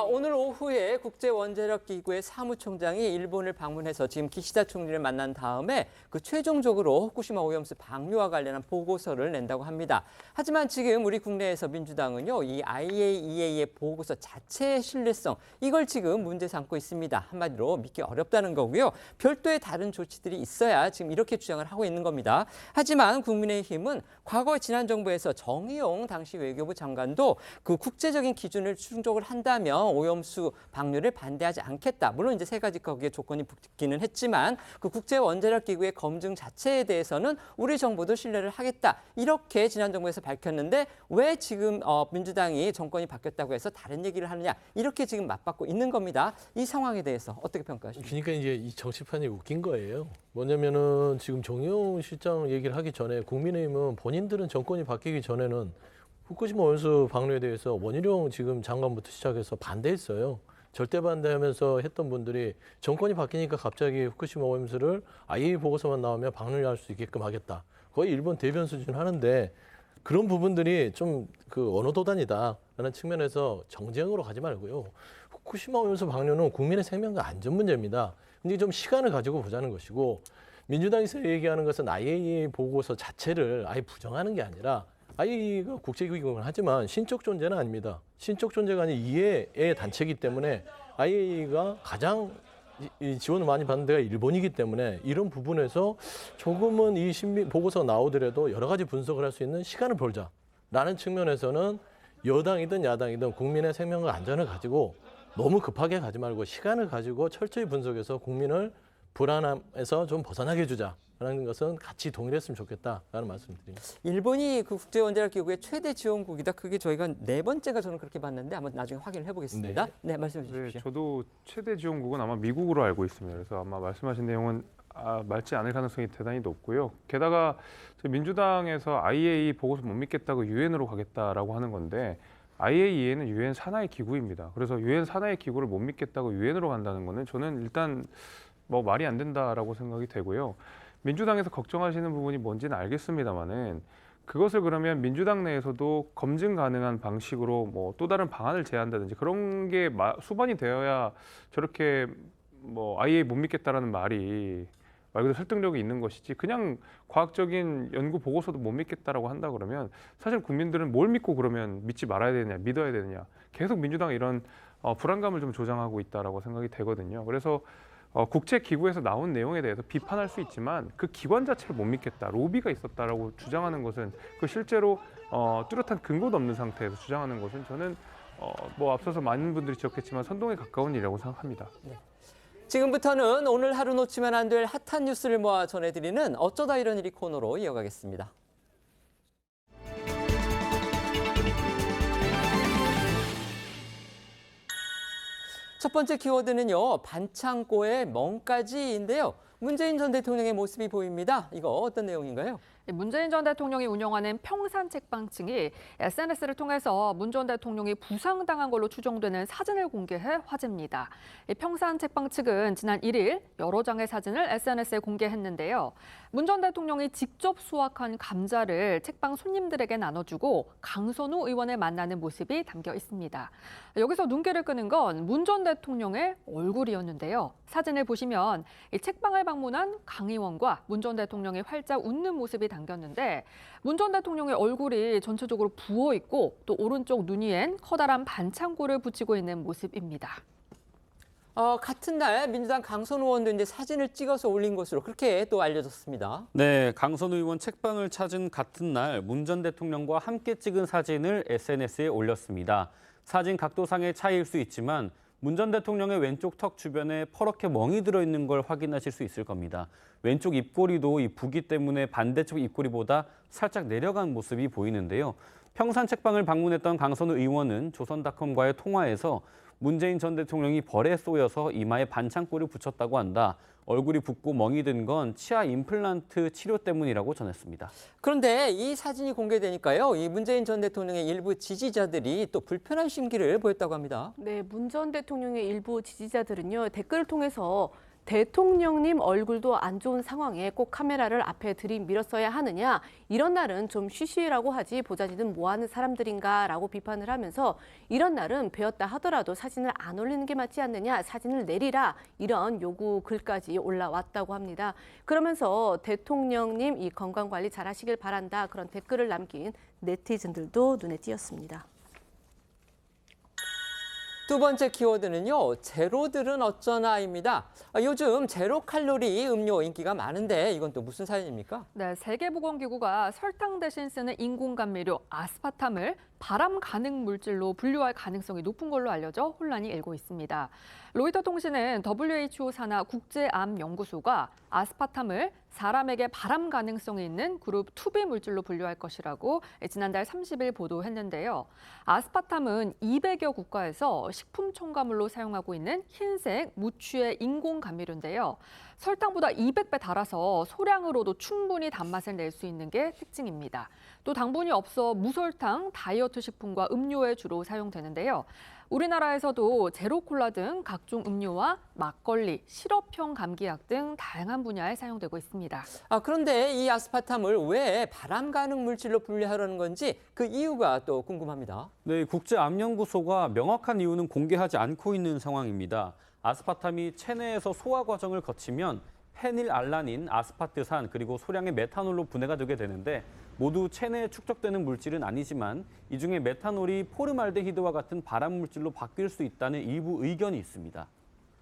오늘 오후에 국제원자력기구의 사무총장이 일본을 방문해서 지금 기시다 총리를 만난 다음에 그 최종적으로 후쿠시마 오염수 방류와 관련한 보고서를 낸다고 합니다. 하지만 지금 우리 국내에서 민주당은요, 이 IAEA의 보고서 자체의 신뢰성 이걸 지금 문제 삼고 있습니다. 한마디로 믿기 어렵다는 거고요. 별도의 다른 조치들이 있어야 지금 이렇게 주장을 하고 있는 겁니다. 하지만 국민의힘은 과거 지난 정부에서 정의용 당시 외교부 장관도 그 국제적인 기준을 충족을 한다면 오염수 방류를 반대하지 않겠다. 물론 이제 세 가지 거기에 조건이 붙기는 했지만 그 국제원자력기구의 검증 자체에 대해서는 우리 정부도 신뢰를 하겠다. 이렇게 지난 정부에서 밝혔는데 왜 지금 민주당이 정권이 바뀌었다고 해서 다른 얘기를 하느냐. 이렇게 지금 맞받고 있는 겁니다. 이 상황에 대해서 어떻게 평가하십니까? 그러니까 이제 이 정치판이 웃긴 거예요. 뭐냐면은 지금 정의용 실장 얘기를 하기 전에 국민의힘은 본인들은 정권이 바뀌기 전에는 후쿠시마 오염수 방류에 대해서 원희룡 지금 장관부터 시작해서 반대했어요. 절대 반대하면서 했던 분들이 정권이 바뀌니까 갑자기 후쿠시마 오염수를 IAEA 보고서만 나오면 방류할 수 있게끔 하겠다. 거의 일본 대변 수준 하는데 그런 부분들이 좀 그 언어도단이다라는 측면에서 정쟁으로 가지 말고요. 후쿠시마 오염수 방류는 국민의 생명과 안전 문제입니다. 근데 좀 시간을 가지고 보자는 것이고 민주당에서 얘기하는 것은 IAEA 보고서 자체를 아예 부정하는 게 아니라 IAEA가 국제기구이긴 하지만 신적 존재는 아닙니다. 신적 존재가 아닌 이해의 단체이기 때문에 IAEA가 가장 지원을 많이 받는 데가 일본이기 때문에 이런 부분에서 조금은 이 신빙 보고서가 나오더라도 여러 가지 분석을 할 수 있는 시간을 벌자라는 측면에서는 여당이든 야당이든 국민의 생명과 안전을 가지고 너무 급하게 가지 말고 시간을 가지고 철저히 분석해서 국민을 불안함에서 좀 벗어나게 해주자라는 것은 같이 동일했으면 좋겠다라는 말씀드립니다. 일본이 그 국제원자력기구의 최대 지원국이다. 그게 저희가 4번째가 저는 그렇게 봤는데 한번 나중에 확인을 해보겠습니다. 네, 말씀해 주십시오. 네, 저도 최대 지원국은 아마 미국으로 알고 있습니다. 그래서 아마 말씀하신 내용은 맞지 않을 가능성이 대단히 높고요. 게다가 민주당에서 IAEA 보고서 못 믿겠다고 유엔으로 가겠다라고 하는 건데 IAEA는 유엔 산하의 기구입니다. 그래서 유엔 산하의 기구를 못 믿겠다고 유엔으로 간다는 거는 저는 일단 뭐 말이 안 된다라고 생각이 되고요. 민주당에서 걱정하시는 부분이 뭔지는 알겠습니다만은 그것을 그러면 민주당 내에서도 검증 가능한 방식으로 뭐 또 다른 방안을 제안한다든지 그런 게 수반이 되어야 저렇게 뭐 IAEA 못 믿겠다라는 말이 말 그대로 설득력이 있는 것이지 그냥 과학적인 연구 보고서도 못 믿겠다라고 한다 그러면 사실 국민들은 뭘 믿고 그러면 믿지 말아야 되느냐 믿어야 되느냐 계속 민주당이 이런 불안감을 좀 조장하고 있다라고 생각이 되거든요. 그래서 국제기구에서 나온 내용에 대해서 비판할 수 있지만 그 기관 자체를 못 믿겠다, 로비가 있었다라고 주장하는 것은 그 실제로 뚜렷한 근거도 없는 상태에서 주장하는 것은 저는 뭐 앞서서 많은 분들이 지적했지만 선동에 가까운 일이라고 생각합니다. 네. 지금부터는 오늘 하루 놓치면 안 될 핫한 뉴스를 모아 전해드리는 어쩌다 이런 일이 코너로 이어가겠습니다. 첫 번째 키워드는요, 반창고의 멍까지인데요. 문재인 전 대통령의 모습이 보입니다. 이거 어떤 내용인가요? 문재인 전 대통령이 운영하는 평산 책방층이 SNS를 통해서 문 전 대통령이 부상당한 걸로 추정되는 사진을 공개해 화제입니다. 평산 책방 측은 지난 1일 여러 장의 사진을 SNS에 공개했는데요. 문 전 대통령이 직접 수확한 감자를 책방 손님들에게 나눠주고 강선우 의원을 만나는 모습이 담겨 있습니다. 여기서 눈길을 끄는 건 문 전 대통령의 얼굴이었는데요. 사진을 보시면 이 책방을 방문한 강 의원과 문 전 대통령이 활짝 웃는 모습이 담겼는데 문 전 대통령의 얼굴이 전체적으로 부어 있고 또 오른쪽 눈 위엔 커다란 반창고를 붙이고 있는 모습입니다. 같은 날 민주당 강선우 의원도 이제 사진을 찍어서 올린 것으로 그렇게 또 알려졌습니다. 네, 강선우 의원 책방을 찾은 같은 날 문 전 대통령과 함께 찍은 사진을 SNS에 올렸습니다. 사진 각도상의 차이일 수 있지만 문 전 대통령의 왼쪽 턱 주변에 퍼렇게 멍이 들어있는 걸 확인하실 수 있을 겁니다. 왼쪽 입꼬리도 이 부기 때문에 반대쪽 입꼬리보다 살짝 내려간 모습이 보이는데요. 평산 책방을 방문했던 강선우 의원은 조선닷컴과의 통화에서 문재인 전 대통령이 벌에 쏘여서 이마에 반창고를 붙였다고 한다. 얼굴이 붓고 멍이 든 건 치아 임플란트 치료 때문이라고 전했습니다. 그런데 이 사진이 공개되니까요, 이 문재인 전 대통령의 일부 지지자들이 또 불편한 심기를 보였다고 합니다. 네, 문 전 대통령의 일부 지지자들은요, 댓글을 통해서 대통령님 얼굴도 안 좋은 상황에 꼭 카메라를 앞에 들이밀었어야 하느냐, 이런 날은 좀 쉬쉬라고 하지 보자지는 뭐하는 사람들인가라고 비판을 하면서 이런 날은 배웠다 하더라도 사진을 안 올리는 게 맞지 않느냐, 사진을 내리라, 이런 요구 글까지 올라왔다고 합니다. 그러면서 대통령님 이 건강관리 잘 하시길 바란다, 그런 댓글을 남긴 네티즌들도 눈에 띄었습니다. 두 번째 키워드는요, 제로들은 어쩌나입니다. 요즘 제로 칼로리 음료 인기가 많은데 이건 또 무슨 사연입니까? 네, 세계보건기구가 설탕 대신 쓰는 인공감미료 아스파탐을 발암 가능 물질로 분류할 가능성이 높은 걸로 알려져 혼란이 일고 있습니다. 로이터 통신은 WHO 산하 국제암연구소가 아스파탐을 사람에게 발암 가능성이 있는 그룹 2B 물질로 분류할 것이라고 지난달 30일 보도했는데요. 아스파탐은 200여 국가에서 식품 첨가물로 사용하고 있는 흰색 무취의 인공감미료인데요. 설탕보다 200배 달아서 소량으로도 충분히 단맛을 낼 수 있는 게 특징입니다. 또 당분이 없어 무설탕, 다이어트 식품과 음료에 주로 사용되는데요. 우리나라에서도 제로콜라 등 각종 음료와 막걸리, 시럽형 감기약 등 다양한 분야에 사용되고 있습니다. 그런데 이 아스파탐을 왜 발암 가능 물질로 분류하려는 건지 그 이유가 또 궁금합니다. 네, 국제암연구소가 명확한 이유는 공개하지 않고 있는 상황입니다. 아스파탐이 체내에서 소화 과정을 거치면 페닐알라닌, 아스파트산, 그리고 소량의 메탄올로 분해가 되게 되는데 모두 체내에 축적되는 물질은 아니지만 이 중에 메탄올이 포름알데히드와 같은 발암 물질로 바뀔 수 있다는 일부 의견이 있습니다.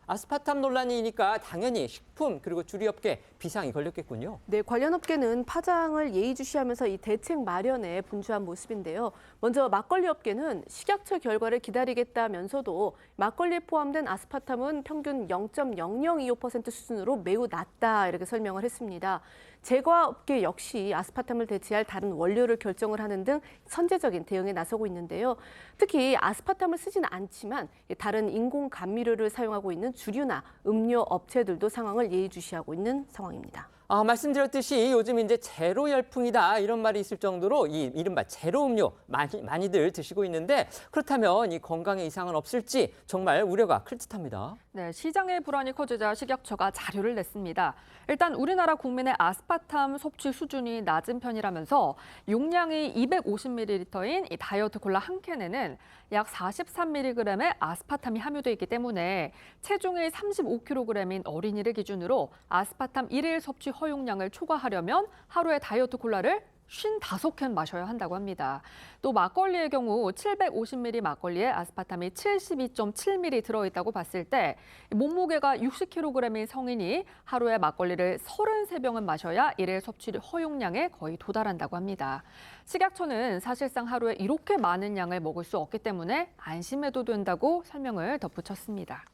아스파탐 논란이니까 당연히 식품 그리고 주류업계 비상이 걸렸겠군요. 네, 관련 업계는 파장을 예의주시하면서 이 대책 마련에 분주한 모습인데요. 먼저 막걸리 업계는 식약처 결과를 기다리겠다면서도 막걸리에 포함된 아스파탐은 평균 0.0025% 수준으로 매우 낮다 이렇게 설명을 했습니다. 제과업계 역시 아스파탐을 대체할 다른 원료를 결정을 하는 등 선제적인 대응에 나서고 있는데요. 특히 아스파탐을 쓰지는 않지만 다른 인공 감미료를 사용하고 있는 주류나 음료 업체들도 상황을 예의주시하고 있는 상황입니다. 말씀드렸듯이 요즘 이제 제로 열풍이다 이런 말이 있을 정도로 이 이른바 제로 음료 많이들 드시고 있는데 그렇다면 이 건강에 이상은 없을지 정말 우려가 클 듯합니다. 네, 시장의 불안이 커지자 식약처가 자료를 냈습니다. 일단 우리나라 국민의 아스파탐 섭취 수준이 낮은 편이라면서 용량이 250ml인 이 다이어트 콜라 한 캔에는 약 43mg의 아스파탐이 함유돼 있기 때문에 체중이 35kg인 어린이를 기준으로 아스파탐 1일 섭취 허용량을 초과하려면 하루에 다이어트 콜라를 55캔 마셔야 한다고 합니다. 또 막걸리의 경우 750ml 막걸리에 아스파탐이 72.7ml 들어있다고 봤을 때 몸무게가 60kg인 성인이 하루에 막걸리를 33병은 마셔야 일일 섭취 허용량에 거의 도달한다고 합니다. 식약처는 사실상 하루에 이렇게 많은 양을 먹을 수 없기 때문에 안심해도 된다고 설명을 덧붙였습니다.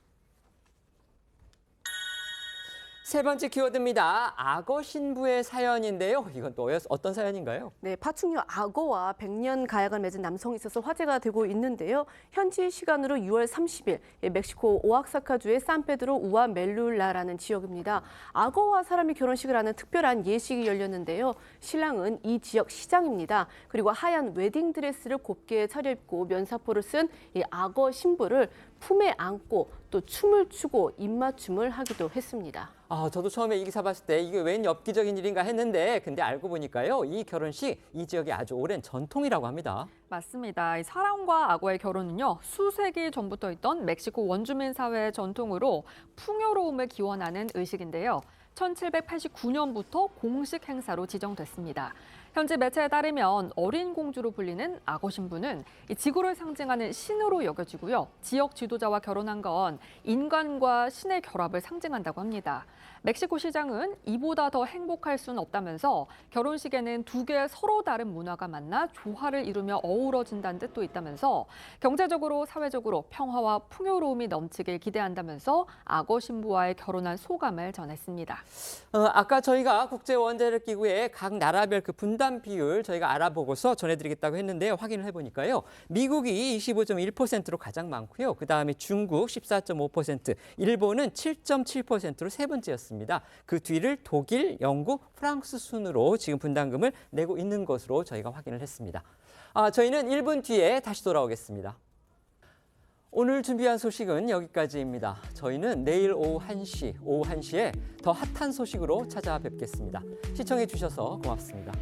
세 번째 키워드입니다. 악어 신부의 사연인데요. 이건 또 어떤 사연인가요? 네, 파충류 악어와 100년 가약을 맺은 남성이 있어서 화제가 되고 있는데요. 현지 시간으로 6월 30일 멕시코 오아사카주의 산페드로 우아 멜룰라라는 지역입니다. 악어와 사람이 결혼식을 하는 특별한 예식이 열렸는데요. 신랑은 이 지역 시장입니다. 그리고 하얀 웨딩드레스를 곱게 차려입고 면사포를 쓴 이 악어 신부를 품에 안고 또 춤을 추고 입맞춤을 하기도 했습니다. 저도 처음에 이 기사 봤을 때 이게 웬 엽기적인 일인가 했는데 근데 알고 보니까요. 이 결혼식 이 지역의 아주 오랜 전통이라고 합니다. 맞습니다. 이 사람과 악어의 결혼은요. 수세기 전부터 있던 멕시코 원주민 사회의 전통으로 풍요로움을 기원하는 의식인데요. 1789년부터 공식 행사로 지정됐습니다. 현지 매체에 따르면 어린 공주로 불리는 악어 신부는 지구를 상징하는 신으로 여겨지고요. 지역 지도자와 결혼한 건 인간과 신의 결합을 상징한다고 합니다. 멕시코 시장은 이보다 더 행복할 수는 없다면서 결혼식에는 두 개의 서로 다른 문화가 만나 조화를 이루며 어우러진다는 뜻도 있다면서 경제적으로 사회적으로 평화와 풍요로움이 넘치길 기대한다면서 악어 신부와의 결혼한 소감을 전했습니다. 아까 저희가 국제원자력기구의 각 나라별 그 분담 비율 저희가 알아보고서 전해드리겠다고 했는데요. 확인을 해보니까요. 미국이 25.1%로 가장 많고요. 그다음에 중국 14.5%, 일본은 7.7%로 세 번째였습니다. 그 뒤를 독일, 영국, 프랑스 순으로 지금 분담금을 내고 있는 것으로 저희가 확인을 했습니다. 저희는 1분 뒤에 다시 돌아오겠습니다. 오늘 준비한 소식은 여기까지입니다. 저희는 내일 오후 1시에 더 핫한 소식으로 찾아뵙겠습니다. 시청해 주셔서 고맙습니다.